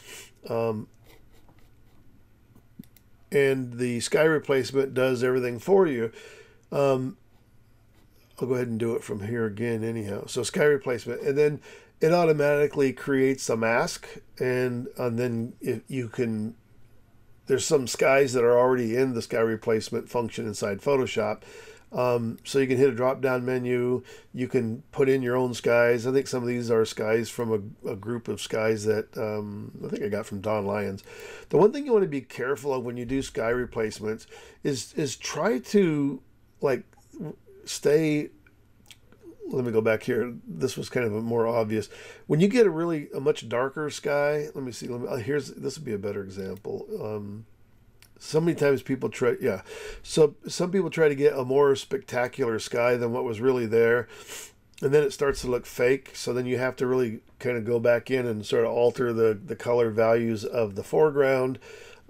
And the sky replacement does everything for you. I'll go ahead and do it from here again anyhow. So sky replacement, and then it automatically creates a mask, and then you can, there's some skies that are already in the sky replacement function inside Photoshop. So you can hit a drop-down menu. You can put in your own skies. I think some of these are skies from a group of skies that I think I got from Don Lyons. The one thing you want to be careful of when you do sky replacements is try to stay let me go back here. This was kind of a more obvious. When you get a much darker sky, let me see. This would be a better example. So many times people try, yeah. So some people try to get a more spectacular sky than what was really there, and then it starts to look fake. So then you have to really kind of go back in and sort of alter the color values of the foreground.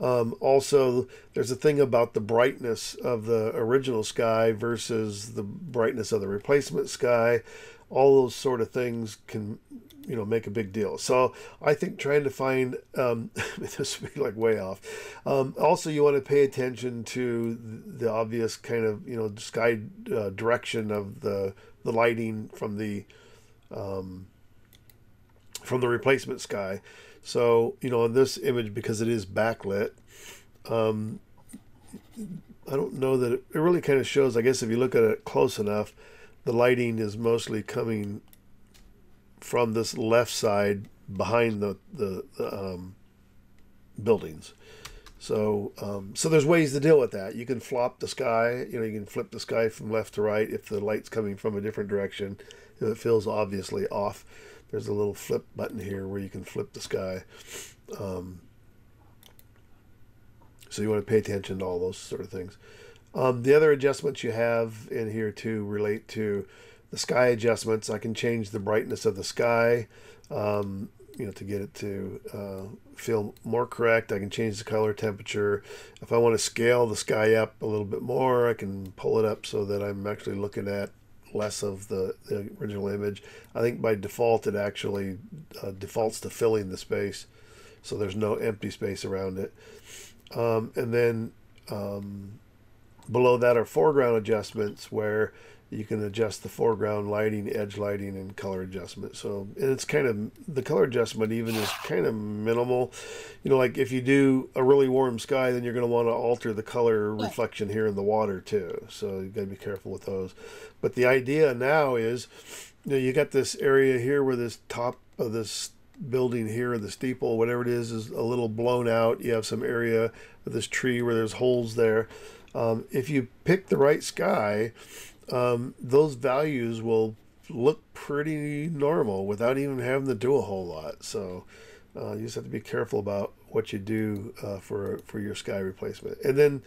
Also, there's a thing about the brightness of the original sky versus the brightness of the replacement sky. All those sort of things can, make a big deal. So I think trying to find, this would be like way off. Also, you want to pay attention to the obvious kind of, sky direction of the lighting from the replacement sky. So, in this image, because it is backlit, I don't know that it really kind of shows, I guess if you look at it close enough, the lighting is mostly coming from this left side behind the buildings. So there's ways to deal with that. You can flop the sky, you can flip the sky from left to right if the light's coming from a different direction. If it feels obviously off, there's a little flip button here where you can flip the sky. So you want to pay attention to all those sort of things. The other adjustments you have in here too relate to the sky adjustments. I can change the brightness of the sky, to get it to feel more correct. I can change the color temperature. If I want to scale the sky up a little bit more, I can pull it up so that I'm actually looking at less of the original image. I think by default it actually defaults to filling the space, so there's no empty space around it. And then below that are foreground adjustments, where you can adjust the foreground lighting, edge lighting, and color adjustment. So, and it's kind of, the color adjustment even is kind of minimal. Like if you do a really warm sky, then you're going to want to alter the color reflection here in the water too. So you got to be careful with those. But the idea now is, you got this area here where this top of this building here, the steeple, whatever it is a little blown out. You have some area of this tree where there's holes there. If you pick the right sky, those values will look pretty normal without even having to do a whole lot. So you just have to be careful about what you do for your sky replacement. And then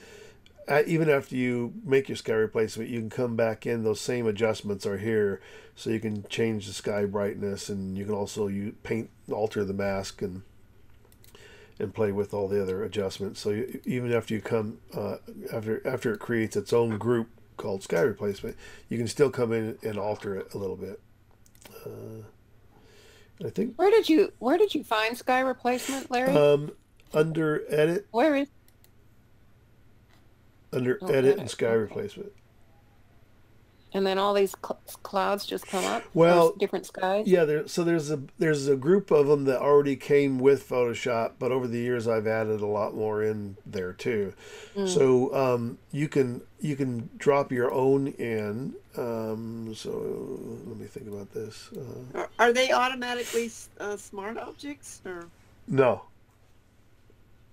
even after you make your sky replacement, you can come back in. Those same adjustments are here, so you can change the sky brightness, and you can also alter the mask and play with all the other adjustments. So even after you come after it creates its own group called sky replacement, you can still come in and alter it a little bit. I think. Where did you find sky replacement, Larry? Under edit. Where is? Under edit and sky replacement. And then all these clouds just come up. Well, different skies. Yeah, there's a group of them that already came with Photoshop, but over the years I've added a lot more in there too. So you can drop your own in. So let me think about this. Are they automatically smart objects or no?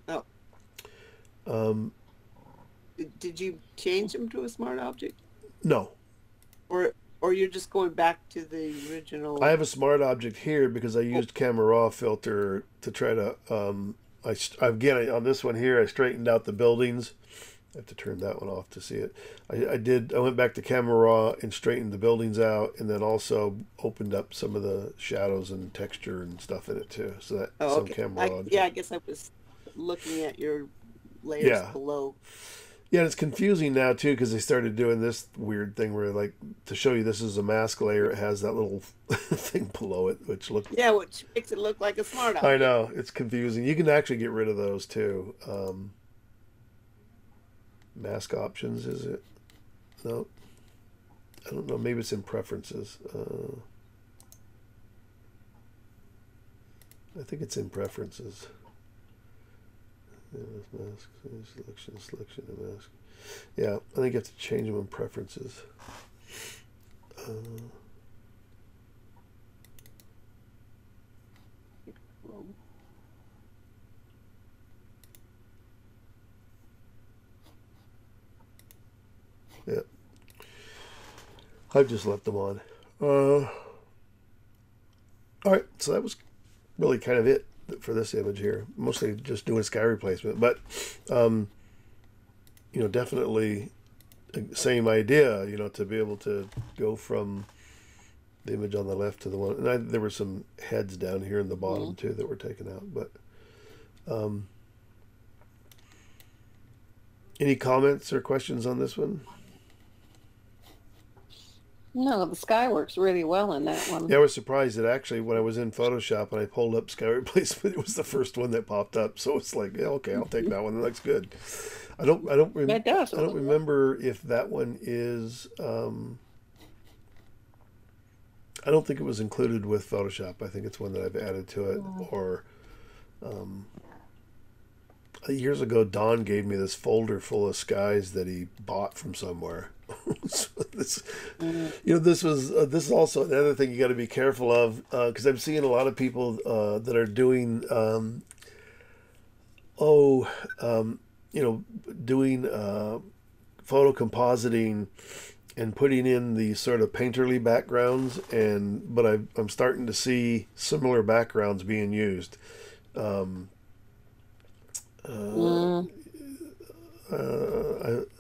Oh. Did you change them to a smart object? No. Or you're just going back to the original? I have a smart object here because I used Camera Raw filter to try to, again, on this one here, I straightened out the buildings. I have to turn that one off to see it. I went back to Camera Raw and straightened the buildings out, and then also opened up some of the shadows and texture and stuff in it too. So that some Camera Raw. Yeah, I guess I was looking at your layers below. Yeah, and it's confusing now too because they started doing this weird thing where, like, to show you this is a mask layer, it has that little thing below it, which looks which makes it look like a smart object. I know, it's confusing. You can actually get rid of those too. Mask options, is it? No, I don't know. Maybe it's in preferences. I think it's in preferences. Mask, selection of mask. Yeah, I think you have to change them in preferences. Yeah, I've just left them on. All right, so that was really kind of it for this image here. Mostly just doing sky replacement, but definitely same idea. To be able to go from the image on the left to the one, and there were some heads down here in the bottom too that were taken out. But any comments or questions on this one? No, the sky works really well in that one. Yeah, I was surprised that actually when I was in Photoshop and I pulled up sky replacement, it was the first one that popped up. So it's like, yeah, okay, I'll take that one. That looks good. I don't remember if that one is. I don't think it was included with Photoshop. I think it's one that I've added to it. Or years ago, Don gave me this folder full of skies that he bought from somewhere. So this is also another thing you got to be careful of, because I'm seeing a lot of people that are doing doing photo compositing and putting in the sort of painterly backgrounds, but I'm starting to see similar backgrounds being used. I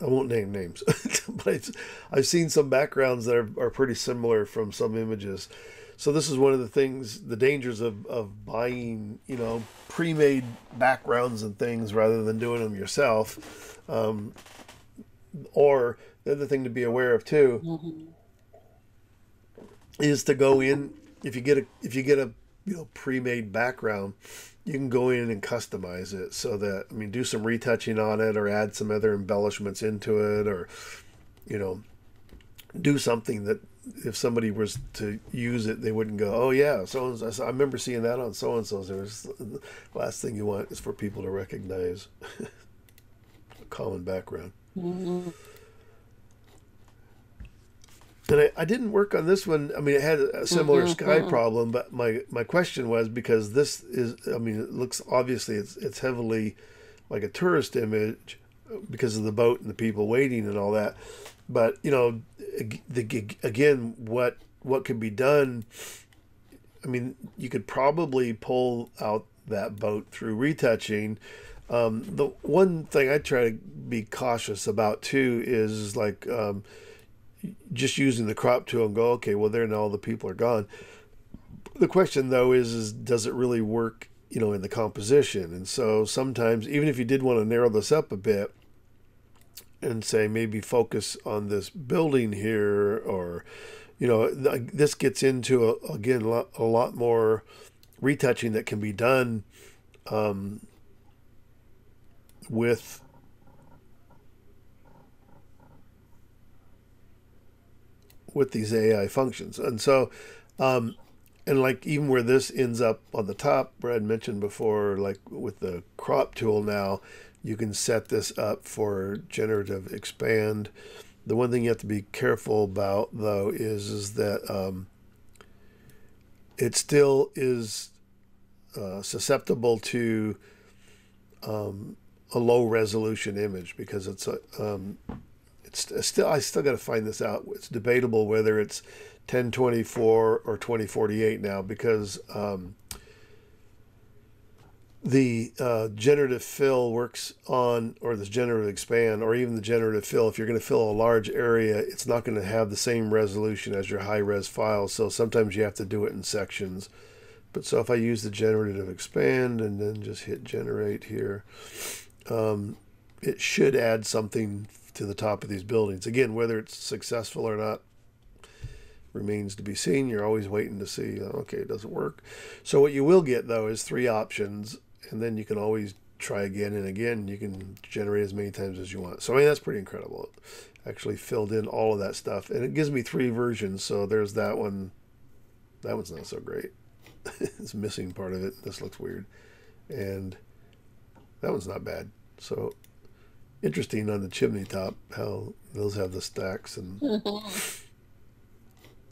won't name names, but I've seen some backgrounds that are pretty similar from some images. So this is one of the dangers of buying, pre-made backgrounds and things rather than doing them yourself. Or the other thing to be aware of too is to go in, if you get a pre-made background, you can go in and customize it so that, do some retouching on it or add some other embellishments into it, or, do something that if somebody was to use it, they wouldn't go, oh yeah, I remember seeing that on so-and-so's. The last thing you want is for people to recognize a common background. And I didn't work on this one. It had a similar sky problem, but my question was, because this is, it looks, obviously it's heavily like a tourist image because of the boat and the people waiting and all that. But, again, what could be done, you could probably pull out that boat through retouching. The one thing I try to be cautious about too is like, just using the crop tool and go, okay, well, there now all the people are gone. The question though is does it really work, in the composition? And so sometimes, even if you did want to narrow this up a bit and say maybe focus on this building here, or, this gets into a lot more retouching that can be done with these AI functions. And so, and like even where this ends up on the top, Brad mentioned before, like with the crop tool now, you can set this up for generative expand. The one thing you have to be careful about though is that it still is susceptible to a low resolution image, because it's I still got to find this out. It's debatable whether it's 1024 or 2048 now, because the generative fill works on, or this generative expand, or even the generative fill. If you're going to fill a large area, it's not going to have the same resolution as your high-res files. So sometimes you have to do it in sections. But so if I use the generative expand and then just hit generate here, it should add something to the top of these buildings. Again, whether it's successful or not remains to be seen. You're always waiting to see, okay, it doesn't work. So what you will get though is 3 options, and then you can always try again and again. You can generate as many times as you want. So that's pretty incredible. It actually filled in all of that stuff, and it gives me 3 versions. So there's that one. That one's not so great. It's missing part of it. This looks weird, and that one's not bad. So interesting on the chimney top how those have the stacks, and I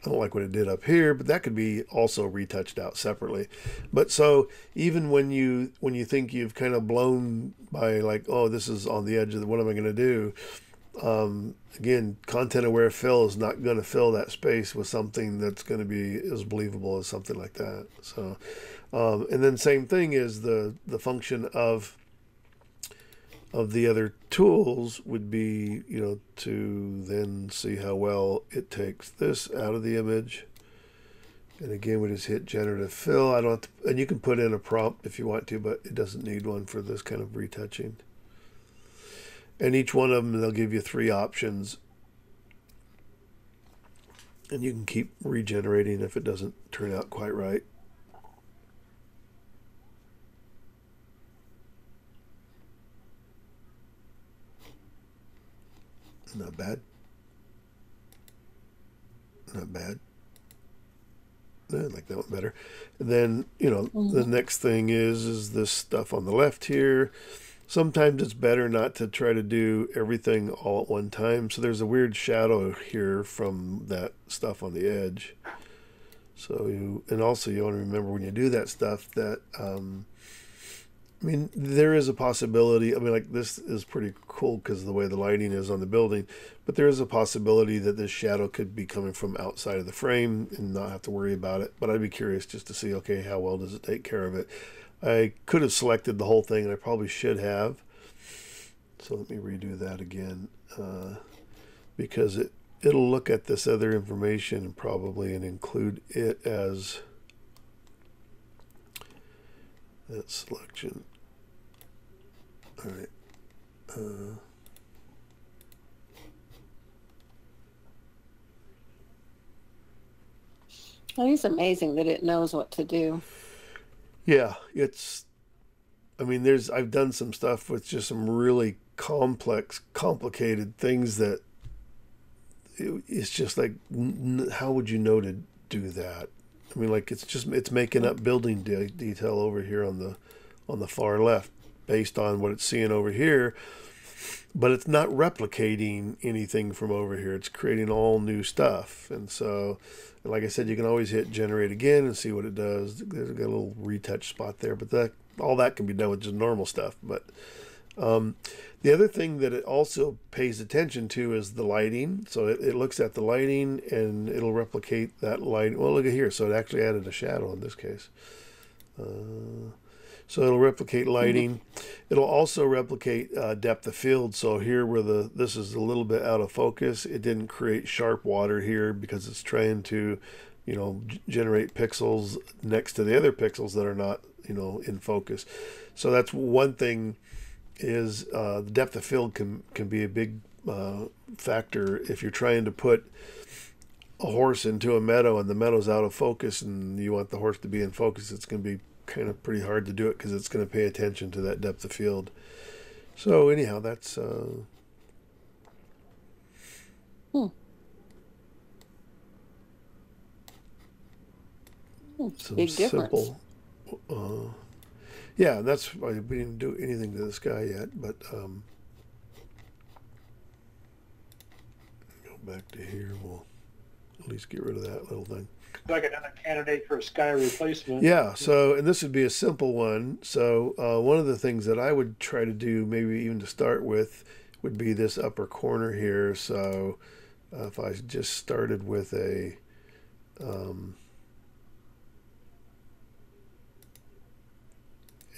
don't like what it did up here, but that could be also retouched out separately. But so even when you think you've kind of blown by, like, oh, this is on the edge of what am I going to do, Again, content-aware fill is not going to fill that space with something that's going to be as believable as something like that. So, and then same thing is the function of the other tools would be, you know, to then see how well it takes this out of the image. And again, we just hit generative fill. I don't have to, and you can put in a prompt if you want to, but it doesn't need one for this kind of retouching. And each one of them, they'll give you 3 options. And you can keep regenerating if it doesn't turn out quite right. Not bad. Not bad. I like that one better. And then, you know, the next thing is this stuff on the left here. Sometimes it's better not to try to do everything all at one time. So there's a weird shadow here from that stuff on the edge. So and also you want to remember when you do that stuff that, I mean, there is a possibility. I mean, like this is pretty cool because of the way the lighting is on the building, but there is a possibility that this shadow could be coming from outside of the frame and not have to worry about it. But I'd be curious just to see, okay, how well does it take care of it? I could have selected the whole thing, and I probably should have. So let me redo that again, because it'll look at this other information probably and include it as that selection. All right. Well, it's amazing that it knows what to do. Yeah, I mean, I've done some stuff with just some really complex, complicated things that it's just like, how would you know to do that? I mean, like it's making up building detail over here on the far left based on what it's seeing over here, but it's not replicating anything from over here. It's creating all new stuff. And so, like I said, you can always hit generate again and see what it does. There's a little retouch spot there, but all that can be done with just normal stuff. But the other thing that it also pays attention to is the lighting. So it looks at the lighting and it'll replicate that light. Well, look at here. So it actually added a shadow in this case. So it'll replicate lighting. It'll also replicate depth of field. So here where this is a little bit out of focus, it didn't create sharp water here because it's trying to, you know, generate pixels next to the other pixels that are not, you know, in focus. So that's one thing, is the depth of field can be a big factor if you're trying to put a horse into a meadow and the meadow's out of focus and you want the horse to be in focus. It's going to be kind of pretty hard to do it because it's going to pay attention to that depth of field. So anyhow, that's some big difference. simple. Yeah, that's why we didn't do anything to this guy yet, but go back to here. We'll at least get rid of that little thing. Like another candidate for a sky replacement. Yeah, so, and this would be a simple one. So one of the things that I would try to do, maybe even to start with, would be this upper corner here. So if I just started with a,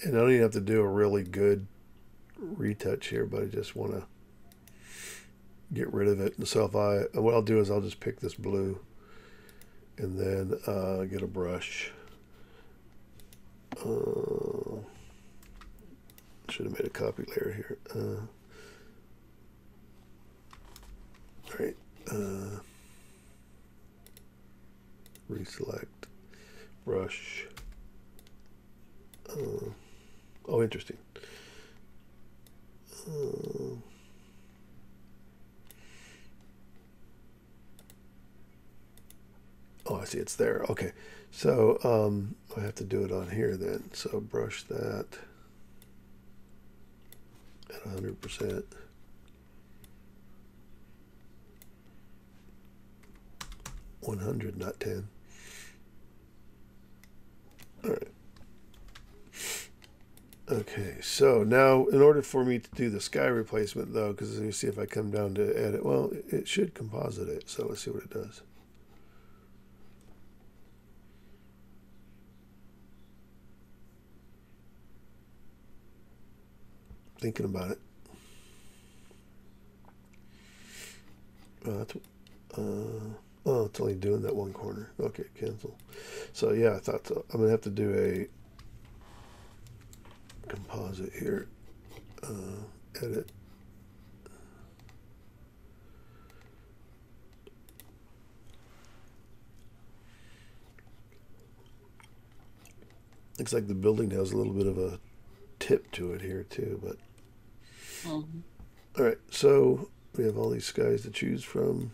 and I don't even have to do a really good retouch here, but I just want to get rid of it. And so what I'll do is I'll just pick this blue and then get a brush. Should have made a copy layer here. All right. Reselect brush. Oh, interesting. Oh, I see, it's there. Okay, so I have to do it on here then. So brush that at 100%. $100, not 10. All right. Okay, so now in order for me to do the sky replacement though, because you see if I come down to edit, well, it should composite it. So let's see what it does. Thinking about it. That's, oh, it's only doing that one corner. Okay, cancel. So yeah, I thought so. I'm gonna have to do a composite here. Edit. Looks like the building has a little bit of a tip to it here too, but all right. So we have all these skies to choose from.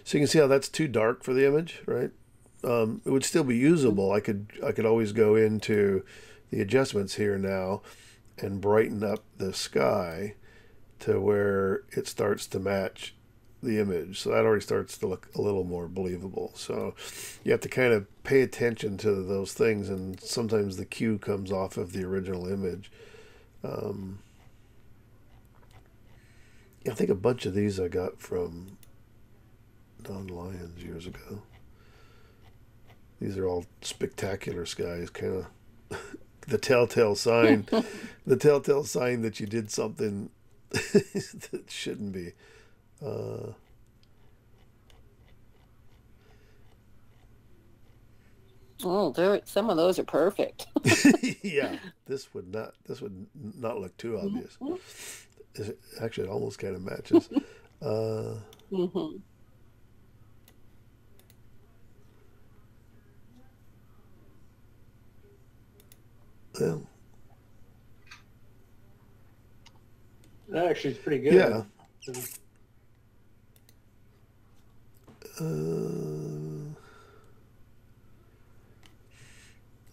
So you can see how that's too dark for the image, right? It would still be usable. I could always go into the adjustments here now and brighten up the sky to where it starts to match the image. So that already starts to look a little more believable. So you have to kind of pay attention to those things, and sometimes the cue comes off of the original image. I think a bunch of these I got from Don Lyons years ago. These are all spectacular skies, kind of the telltale sign, the telltale sign that you did something that shouldn't be. Oh, there. Some of those are perfect. Yeah, this would not look too obvious. Actually, it almost kind of matches. Mm-hmm. Well, That actually is pretty good. yeah. I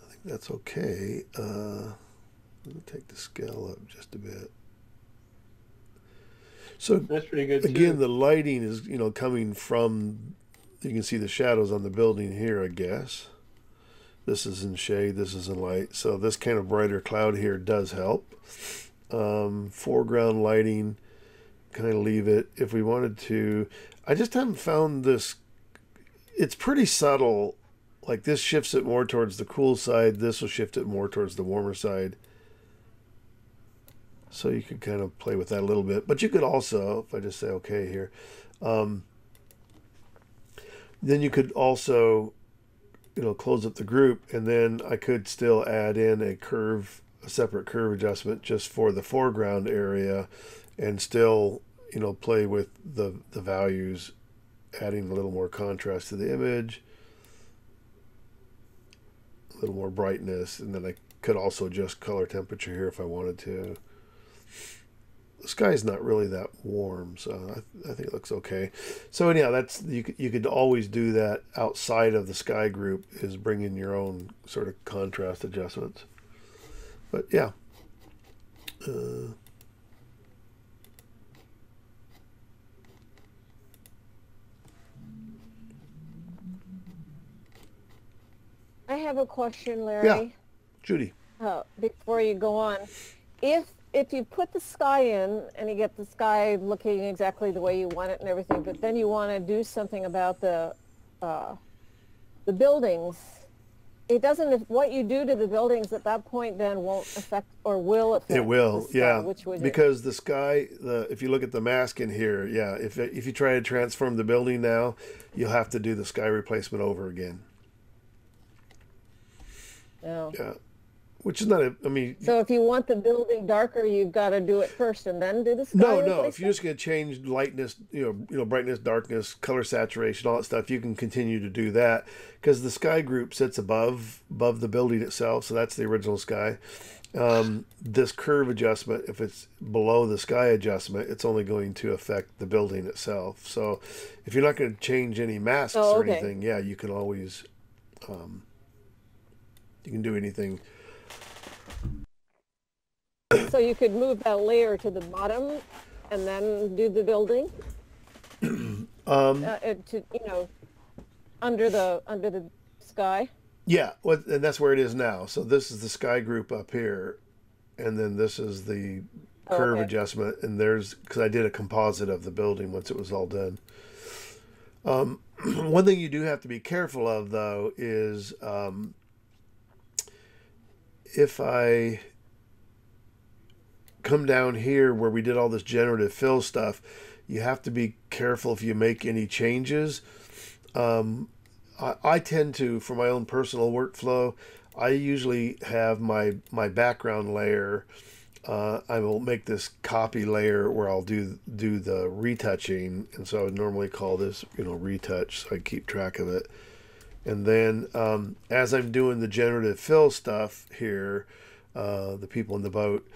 think that's okay. Let me take the scale up just a bit. So That's pretty good again, too. the lighting is, coming from, you can see the shadows on the building here, I guess. This is in shade, this is in light. So this kind of brighter cloud here does help. Foreground lighting, kind of leave it. If we wanted to, I just haven't found this, it's pretty subtle. Like this shifts it more towards the cool side. This will shift it more towards the warmer side. So you could kind of play with that a little bit. But you could also, if I just say okay here, then you could also, close up the group, and then I could still add in a separate curve adjustment just for the foreground area, and still, play with the values, adding a little more contrast to the image, a little more brightness, and then I could also adjust color temperature here if I wanted to. The sky's not really that warm, so I think it looks okay. So anyhow, that's you could always do that outside of the sky group, is bring in your own sort of contrast adjustments. But yeah. I have a question, Larry. Yeah, Judy. Before you go on, if you put the sky in and you get the sky looking exactly the way you want it and everything, but then you want to do something about the buildings, it doesn't. If what you do to the buildings at that point then won't affect, or will affect. It will, the sky, yeah. Which would because the sky, if you look at the mask in here, yeah. If you try to transform the building now, you'll have to do the sky replacement over again. Yeah. Yeah. Which is not So if you want the building darker, you've got to do it first and then do the sky No. replacement? If you're just going to change lightness, brightness, darkness, color saturation, all that stuff, you can continue to do that, because the sky group sits above the building itself. So that's the original sky. This curve adjustment, if it's below the sky adjustment, it's only going to affect the building itself. So if you're not going to change any masks or anything, yeah, you can always, you can do anything. So you could move that layer to the bottom and then do the building? Under the sky? Yeah, and that's where it is now. So this is the sky group up here, and then this is the Oh, curve okay. adjustment, and there's because I did a composite of the building once it was all done. One thing you do have to be careful of though is if I come down here where we did all this generative fill stuff, you have to be careful if you make any changes. I tend to, for my own personal workflow, I usually have my background layer. I will make this copy layer where I'll do the retouching, and so I would normally call this retouch, so I keep track of it. And then as I'm doing the generative fill stuff here, the people in the boat,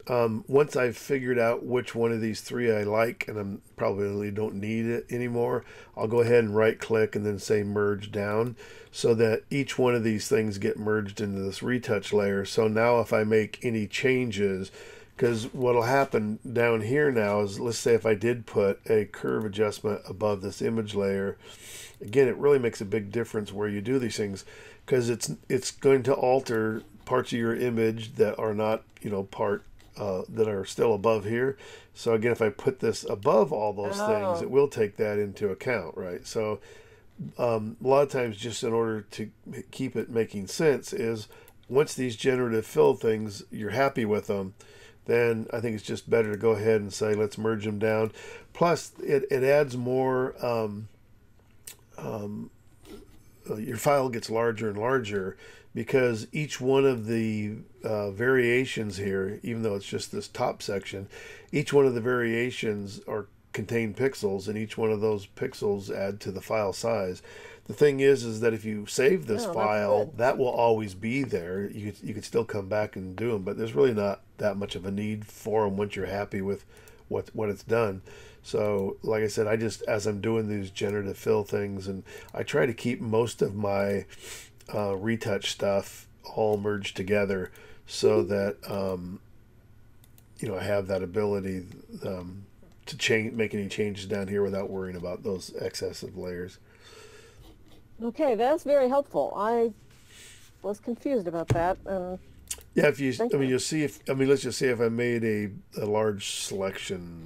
once I've figured out which one of these three I like and I'm probably don't need it anymore, I'll go ahead and right click and then say merge down, so that each one of these things get merged into this retouch layer. So now if I make any changes, because what'll happen down here now is, let's say if I did put a curve adjustment above this image layer, again, it really makes a big difference where you do these things, because it's going to alter parts of your image that are not part that are still above here. So again, if I put this above all those things, Oh. it will take that into account, right? So a lot of times, just in order to keep it making sense, is once these generative fill things, you're happy with them, then I think it's just better to go ahead and say, let's merge them down. Plus, it adds more, your file gets larger and larger, because each one of the variations here, even though it's just this top section, each one of the variations contain pixels, and each one of those pixels add to the file size. The thing is that if you save this Oh, that's file, good. that will always be there. You could still come back and do them, but there's really not that much of a need for them once you're happy with what it's done. So, like I said, I just, as I'm doing these generative fill things, and I try to keep most of my retouch stuff all merged together, so that I have that ability to make any changes down here without worrying about those excessive layers. Okay, that's very helpful. I was confused about that, and Yeah, if you, thank you. you'll see if, let's just say if I made a large selection,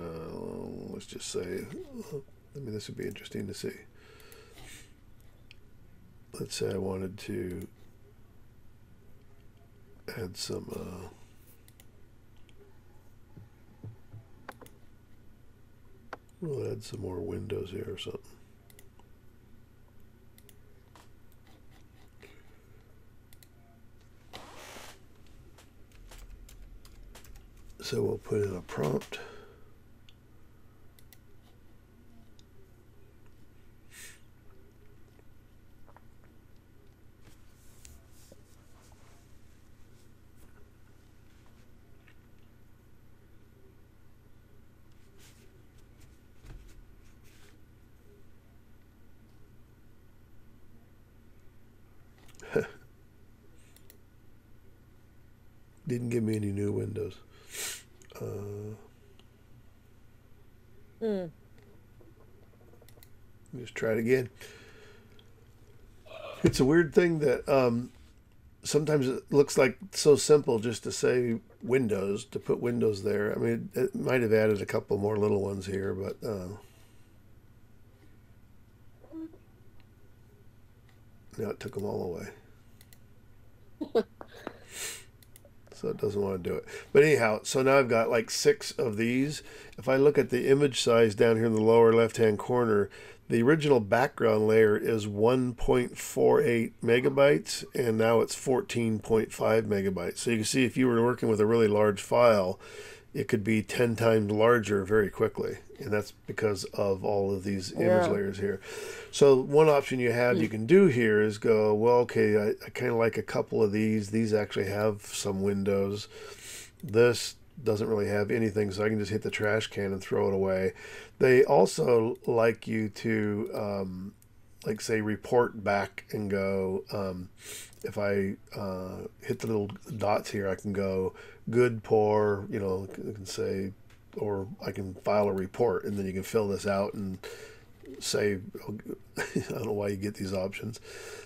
let's just say, this would be interesting to see. Let's say I wanted to add some, we'll add some more windows here or something. So we'll put in a prompt. Didn't give me any new windows. Just try it again. It's a weird thing that sometimes it looks like so simple just to say Windows, to put Windows there. I mean, it might have added a couple more little ones here, but now it took them all away. So it doesn't want to do it. But anyhow, so now I've got like 6 of these. If I look at the image size down here in the lower left-hand corner, the original background layer is 1.48 megabytes, and now it's 14.5 megabytes. So you can see if you were working with a really large file, it could be 10 times larger very quickly. And that's because of all of these image layers here. So one option you can do here is go, well, okay, I kind of like a couple of these. These actually have some windows. This doesn't really have anything, so I can just hit the trash can and throw it away. They also like you to, like say, report back and go, if I hit the little dots here, I can go good, poor, I can say, or I can file a report, and then you can fill this out and say, I don't know why you get these options.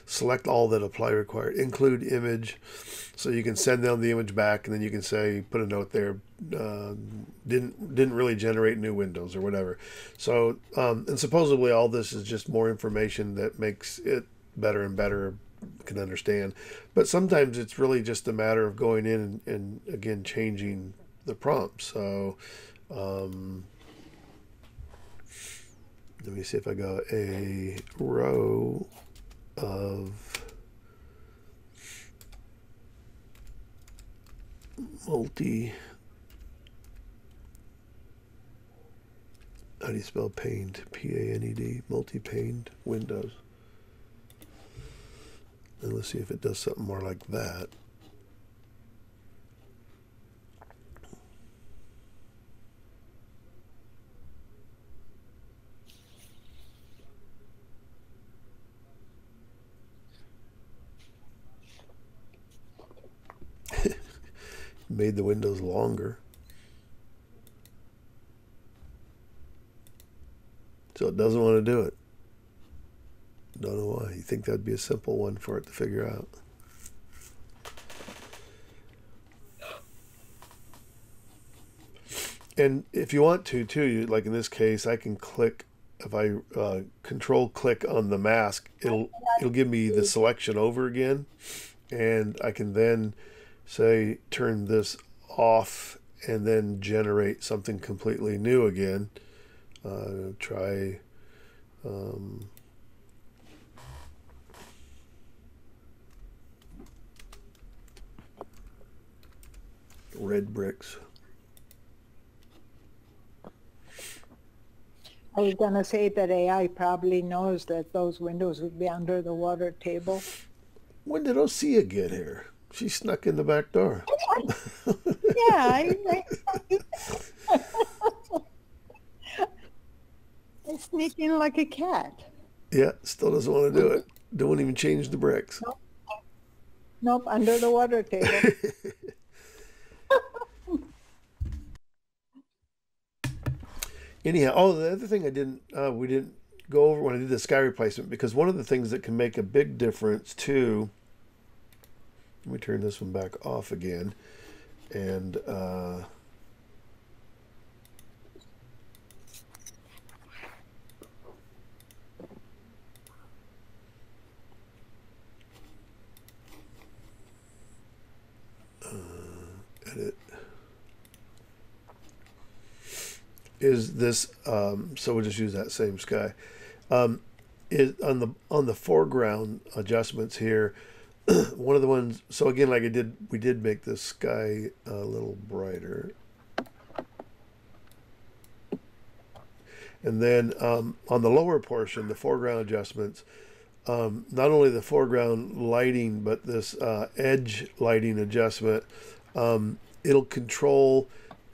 Select all that apply required. Include image, so you can send them the image back, and then you can say, put a note there, didn't really generate new windows or whatever. So and supposedly all this is just more information that makes it better and better, can understand. But sometimes it's really just a matter of going in and again changing the prompt. So let me see if I go a row of multi, how do you spell paned? P-A-N-E-D, multi-paned windows. And let's see if it does something more like that. Made the windows longer. So it doesn't want to do it. Don't know why. You think that'd be a simple one for it to figure out. And if you want to too, you, like in this case, I can click, if I control click on the mask, it'll give me the selection over again, and I can then say turn this off and then generate something completely new again. Try red bricks. I was going to say that AI probably knows that those windows would be under the water table. When did Osea get here? She snuck in the back door. Yeah, I sneak in like a cat. Yeah, still doesn't want to do it. Don't even change the bricks. Nope, under the water table. Anyhow, oh, the other thing we didn't go over when I did the sky replacement, because one of the things that can make a big difference too, let me turn this one back off again, and edit. Is this so we'll just use that same sky. Is on the foreground adjustments here, one of the ones, so again, like we did make the sky a little brighter, and then on the lower portion, the foreground adjustments, not only the foreground lighting but this edge lighting adjustment, it'll control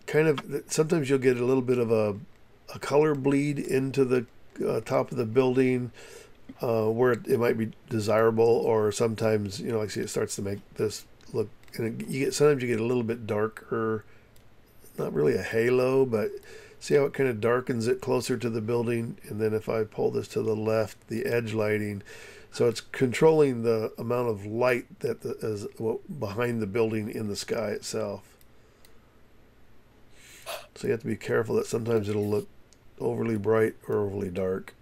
kind of, sometimes you'll get a little bit of a color bleed into the top of the building, where it might be desirable, or sometimes, you know, like, see, it starts to make this look, and sometimes you get a little bit darker, not really a halo, but see how it kind of darkens it closer to the building. And then if I pull this to the left, the edge lighting, so it's controlling the amount of light that is behind the building in the sky itself. So you have to be careful that sometimes it'll look overly bright or overly dark.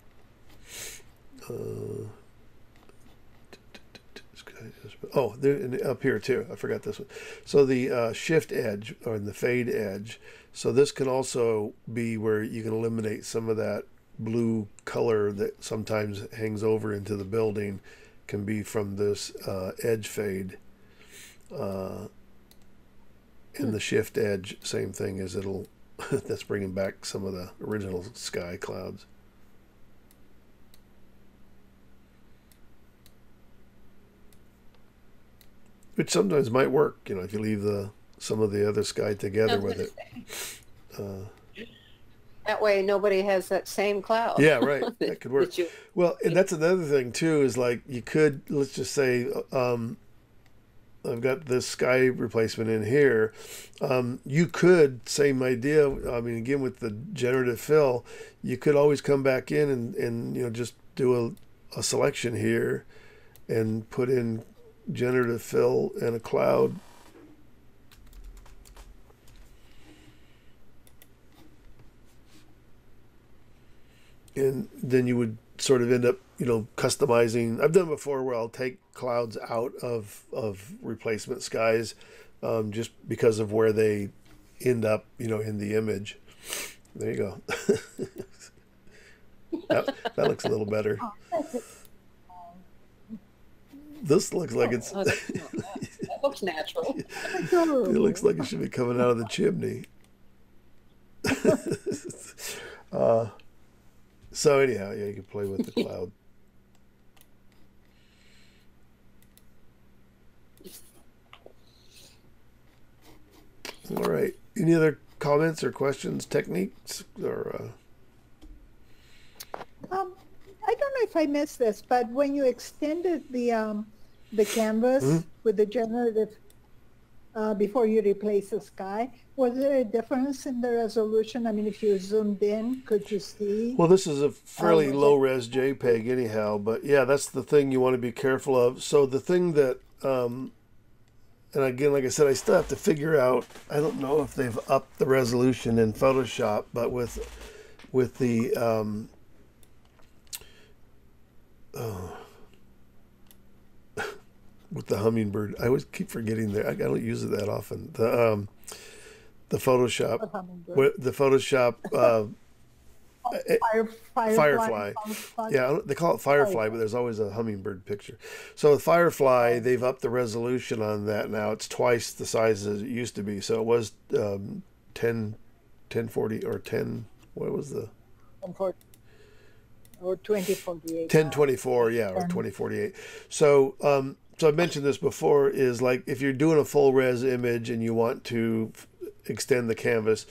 Oh, up here too, I forgot this one. So the shift edge, or the fade edge, so this can also be where you can eliminate some of that blue color that sometimes hangs over into the building, can be from this edge fade. And the shift edge, same thing, as it'll that's bringing back some of the original sky clouds. Which sometimes might work, you know, if you leave some of the other sky together with it. That way nobody has that same cloud. Yeah, right. That could work. Well, and that's another thing too, is like you could, let's just say, I've got this sky replacement in here. You could, same idea. I mean, again, with the generative fill, you could always come back in and you know, just do a selection here and put in generative fill and a cloud. And then you would sort of end up, you know, customizing. I've done it before where I'll take clouds out of replacement skies, just because of where they end up, you know, in the image. There you go. that looks a little better. This looks like it's. Oh, that looks natural. It looks like it should be coming out of the chimney. So anyhow, yeah, you can play with the cloud. All right. Any other comments or questions, techniques, or? I don't know if I missed this, but when you extended the canvas with the generative before you replace the sky, was there a difference in the resolution? I mean, if you zoomed in, could you see? Well, this is a fairly low-res JPEG anyhow, but yeah, that's the thing you want to be careful of. So the thing that, and again, like I said, I still have to figure out, I don't know if they've upped the resolution in Photoshop, but with the, with the hummingbird, I always keep forgetting there. I don't use it that often. The Photoshop, the Photoshop Firefly. Yeah, they call it Firefly, but there's always a hummingbird picture. So with Firefly, they've upped the resolution on that now. It's twice the size as it used to be. So it was 1040 or 10. What was the? Or 2048. 1024, yeah, or 2048. So, so I mentioned this before. Is like if you're doing a full res image and you want to extend the canvas,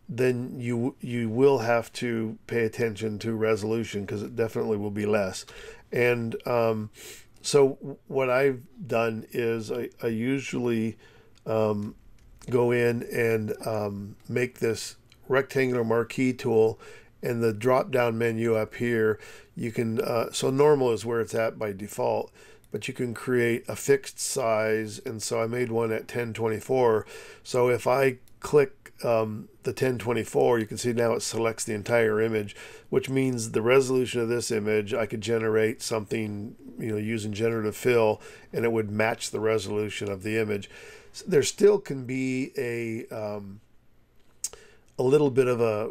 then you will have to pay attention to resolution because it definitely will be less. And so what I've done is I usually go in and make this rectangular marquee tool, and the drop down menu up here, you can so normal is where it's at by default, but you can create a fixed size. And so I made one at 1024. So if I click the 1024, you can see now it selects the entire image, which means the resolution of this image, I could generate something, you know, using generative fill, and it would match the resolution of the image. So there still can be a little bit of a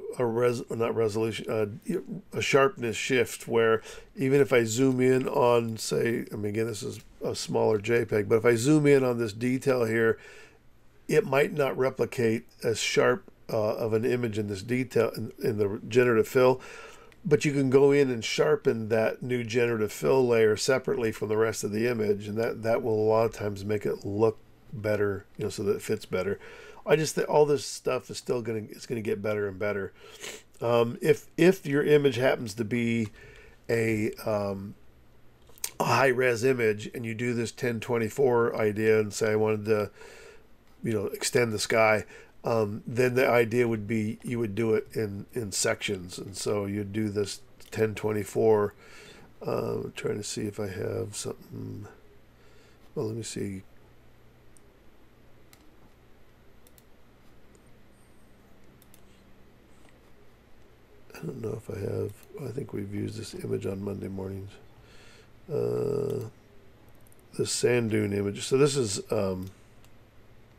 sharpness shift, where even if I zoom in on, say, I mean, again, this is a smaller JPEG, but if I zoom in on this detail here, it might not replicate as sharp of an image in this detail in the generative fill, but you can go in and sharpen that new generative fill layer separately from the rest of the image, and that will a lot of times make it look better, you know, so that it fits better. I just think all this stuff is still gonna get better and better. If your image happens to be a high res image and you do this 1024 idea and say I wanted to, you know, extend the sky, then the idea would be you would do it in sections, and so you'd do this 1024. Trying to see if I have something. Well, let me see. I don't know if I have. I think we've used this image on Monday mornings. The sand dune image. So this is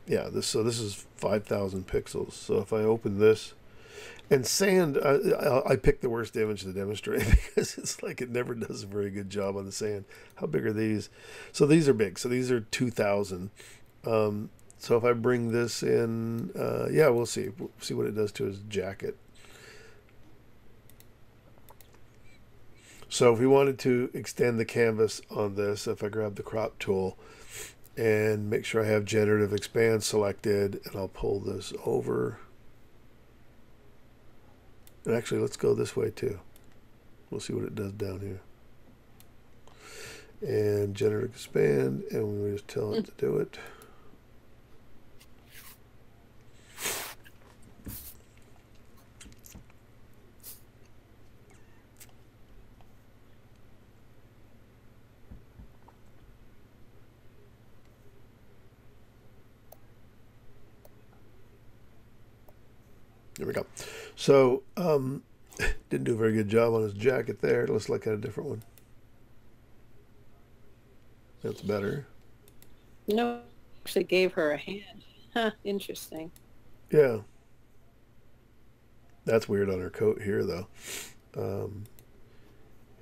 yeah, this is 5,000 pixels. So if I open this, and sand, I picked the worst image to demonstrate because it's like it never does a very good job on the sand. How big are these? So these are big. So these are 2,000. So if I bring this in, yeah, we'll see. We'll see what it does to his jacket. So if we wanted to extend the canvas on this, if I grab the crop tool and make sure I have generative expand selected, and I'll pull this over. And actually, let's go this way too. We'll see what it does down here. and generative expand, and we just tell it to do it. There we go. So, didn't do a very good job on his jacket there. It looks like I had a different one. That's better. No, actually gave her a hand. Huh, interesting. Yeah. That's weird on her coat here, though.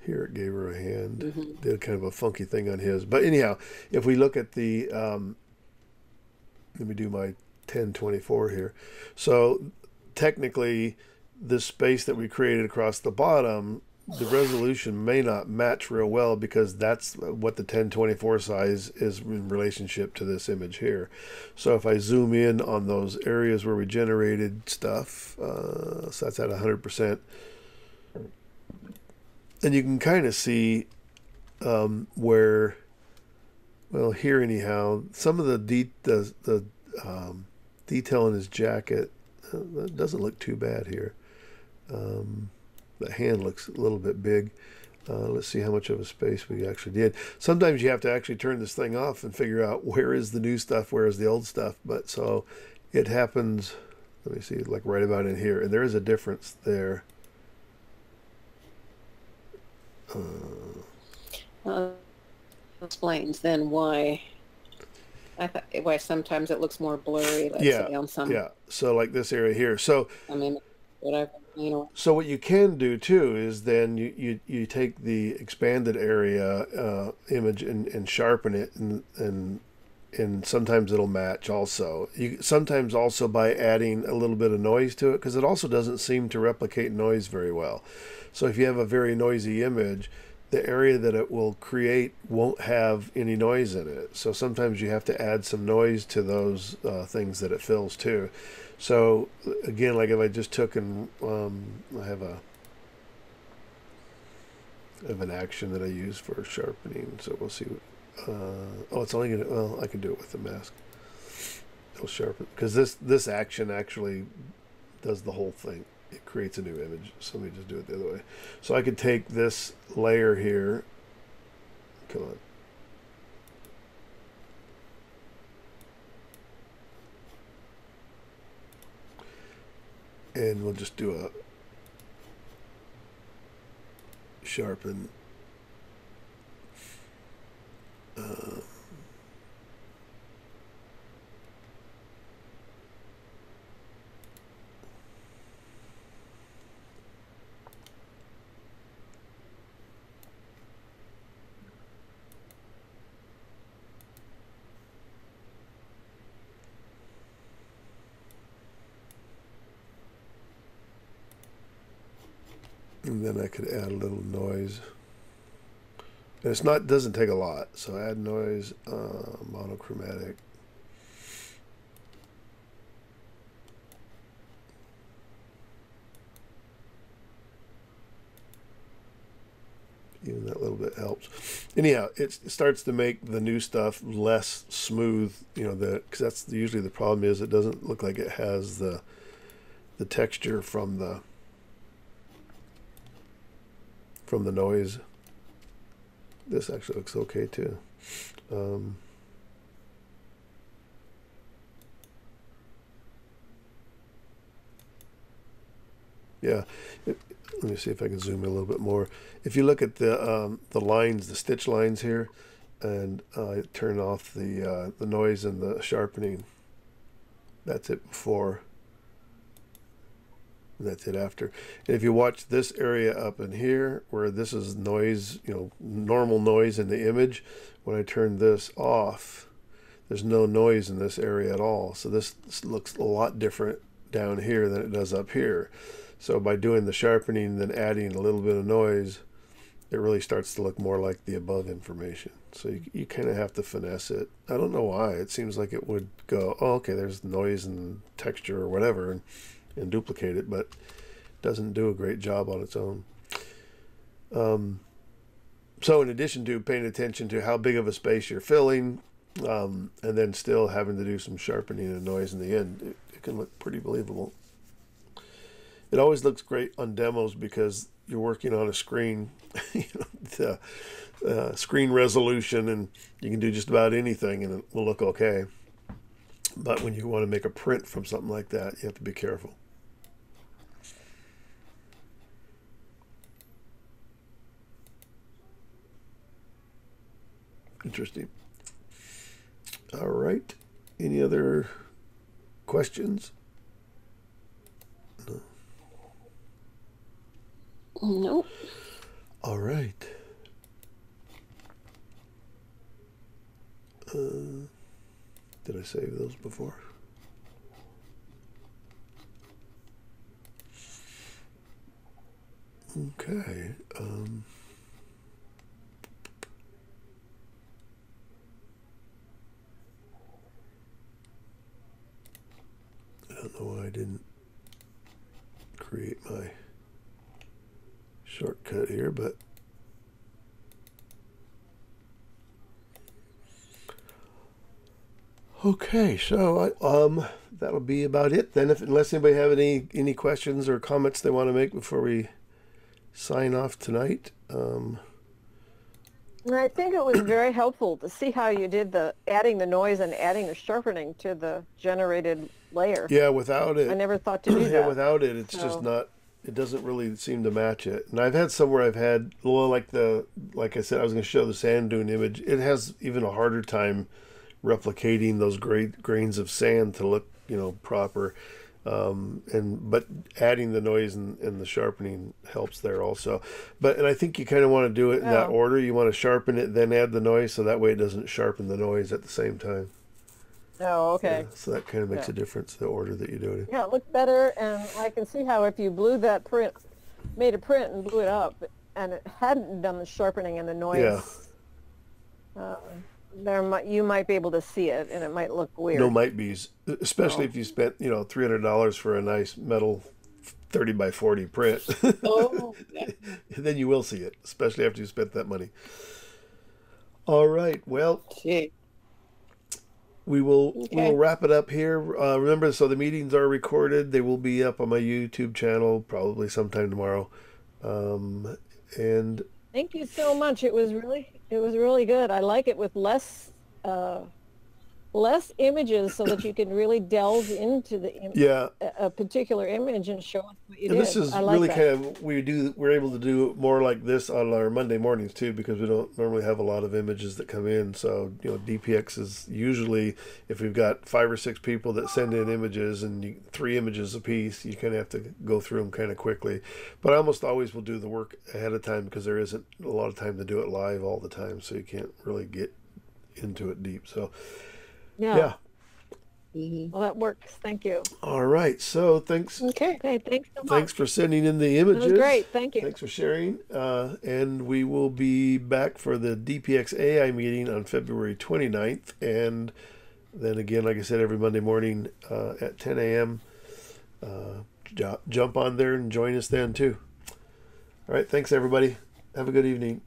Here it gave her a hand. Did kind of a funky thing on his. But anyhow, if we look at the, let me do my 1024 here. So technically, this space that we created across the bottom, the resolution may not match real well because that's what the 1024 size is in relationship to this image here. So if I zoom in on those areas where we generated stuff, so that's at 100%, and you can kind of see where, well, here anyhow, some of the detail in his jacket that doesn't look too bad here. The hand looks a little bit big. Let's see how much of a space we actually did. Sometimes you have to actually turn this thing off and figure out where is the new stuff, where is the old stuff. But so it happens, let me see, like right about in here. And there is a difference there. Explains then why why sometimes it looks more blurry, let's say, on some. Yeah, so like this area here. So I mean, whatever, you know. So what you can do too is then you take the expanded area image and sharpen it, and sometimes it'll match also. Sometimes also by adding a little bit of noise to it, because it also doesn't seem to replicate noise very well. So if you have a very noisy image, the area that it will create won't have any noise in it. So sometimes you have to add some noise to those things that it fills too. So again, like if I just took and I have an action that I use for sharpening. So we'll see. Oh, it's only gonna. Well, I can do it with the mask. It'll sharpen because this action actually does the whole thing. It creates a new image. So let me just do it the other way. So I could take this layer here. Come on. And we'll just do a sharpen. And then I could add a little noise. And it's not, doesn't take a lot. So add noise, monochromatic. Even that little bit helps. Anyhow, it starts to make the new stuff less smooth, you know, because that's usually the problem is it doesn't look like it has the texture from the noise. This actually looks okay too. Yeah, let me see if I can zoom in a little bit more. If you look at the lines, the stitch lines here, and turn off the noise and the sharpening. That's it before. That's it after. And if you watch this area up in here where this is noise, you know, normal noise in the image, when I turn this off, there's no noise in this area at all. So this looks a lot different down here than it does up here. So by doing the sharpening and then adding a little bit of noise, it really starts to look more like the above information. So you kind of have to finesse it. I don't know why. It seems like it would go, oh, okay, there's noise and texture or whatever, and duplicate it, but doesn't do a great job on its own. So in addition to paying attention to how big of a space you're filling, and then still having to do some sharpening and noise in the end, it can look pretty believable. It always looks great on demos because you're working on a screen, you know, the screen resolution, and you can do just about anything and it will look okay. But when you want to make a print from something like that, you have to be careful. Interesting. All right. Any other questions? No. Nope. All right. Did I save those before? Okay. I don't know why I didn't create my shortcut here, but okay, so that'll be about it then. Unless anybody have any questions or comments they want to make before we sign off tonight. And I think it was very helpful to see how you did the adding the noise and adding the sharpening to the generated layer. Yeah, without it, I never thought to do yeah, that. without it, it's just not. It doesn't really seem to match it. And I've had some where I've had, well, like I said, I was going to show the sand dune image. It has even a harder time replicating those grains of sand to look, you know, proper. But adding the noise and the sharpening helps there also. And I think you kind of want to do it in that order. You want to sharpen it, then add the noise, so that way it doesn't sharpen the noise at the same time. Oh, okay. Yeah, so that kind of makes a difference, the order that you do it in. Yeah, it looked better, and I can see how if you blew that print, made a print and blew it up, and it hadn't done the sharpening and the noise, you might be able to see it, and it might look weird. No might be's, especially if you spent, you know, $300 for a nice metal 30 by 40 print. Oh, Then you will see it, especially after you spent that money. All right, well. gee. We will wrap it up here. Remember, so the meetings are recorded. They will be up on my YouTube channel probably sometime tomorrow. And Thank you so much. It was really good. I like it with less images so that you can really delve into a particular image and show us what you did. This is really kind of, we're able to do more like this on our Monday mornings too, because we don't normally have a lot of images that come in. So, you know, DPX is usually, if we've got 5 or 6 people that send in images and 3 images a piece, you kind of have to go through them kind of quickly. But I almost always will do the work ahead of time because there isn't a lot of time to do it live all the time. So you can't really get into it deep. So, yeah. Well, that works. Thank you. All right. So thanks. Okay. Thanks so much. Thanks for sending in the images. It was great. Thank you. Thanks for sharing. And we will be back for the DPX AI meeting on February 29th. And then again, like I said, every Monday morning at 10 a.m. Jump on there and join us then too. All right. Thanks, everybody. Have a good evening.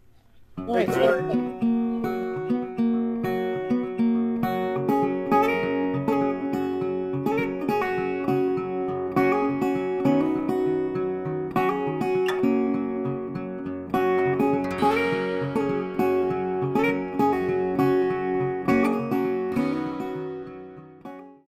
All right.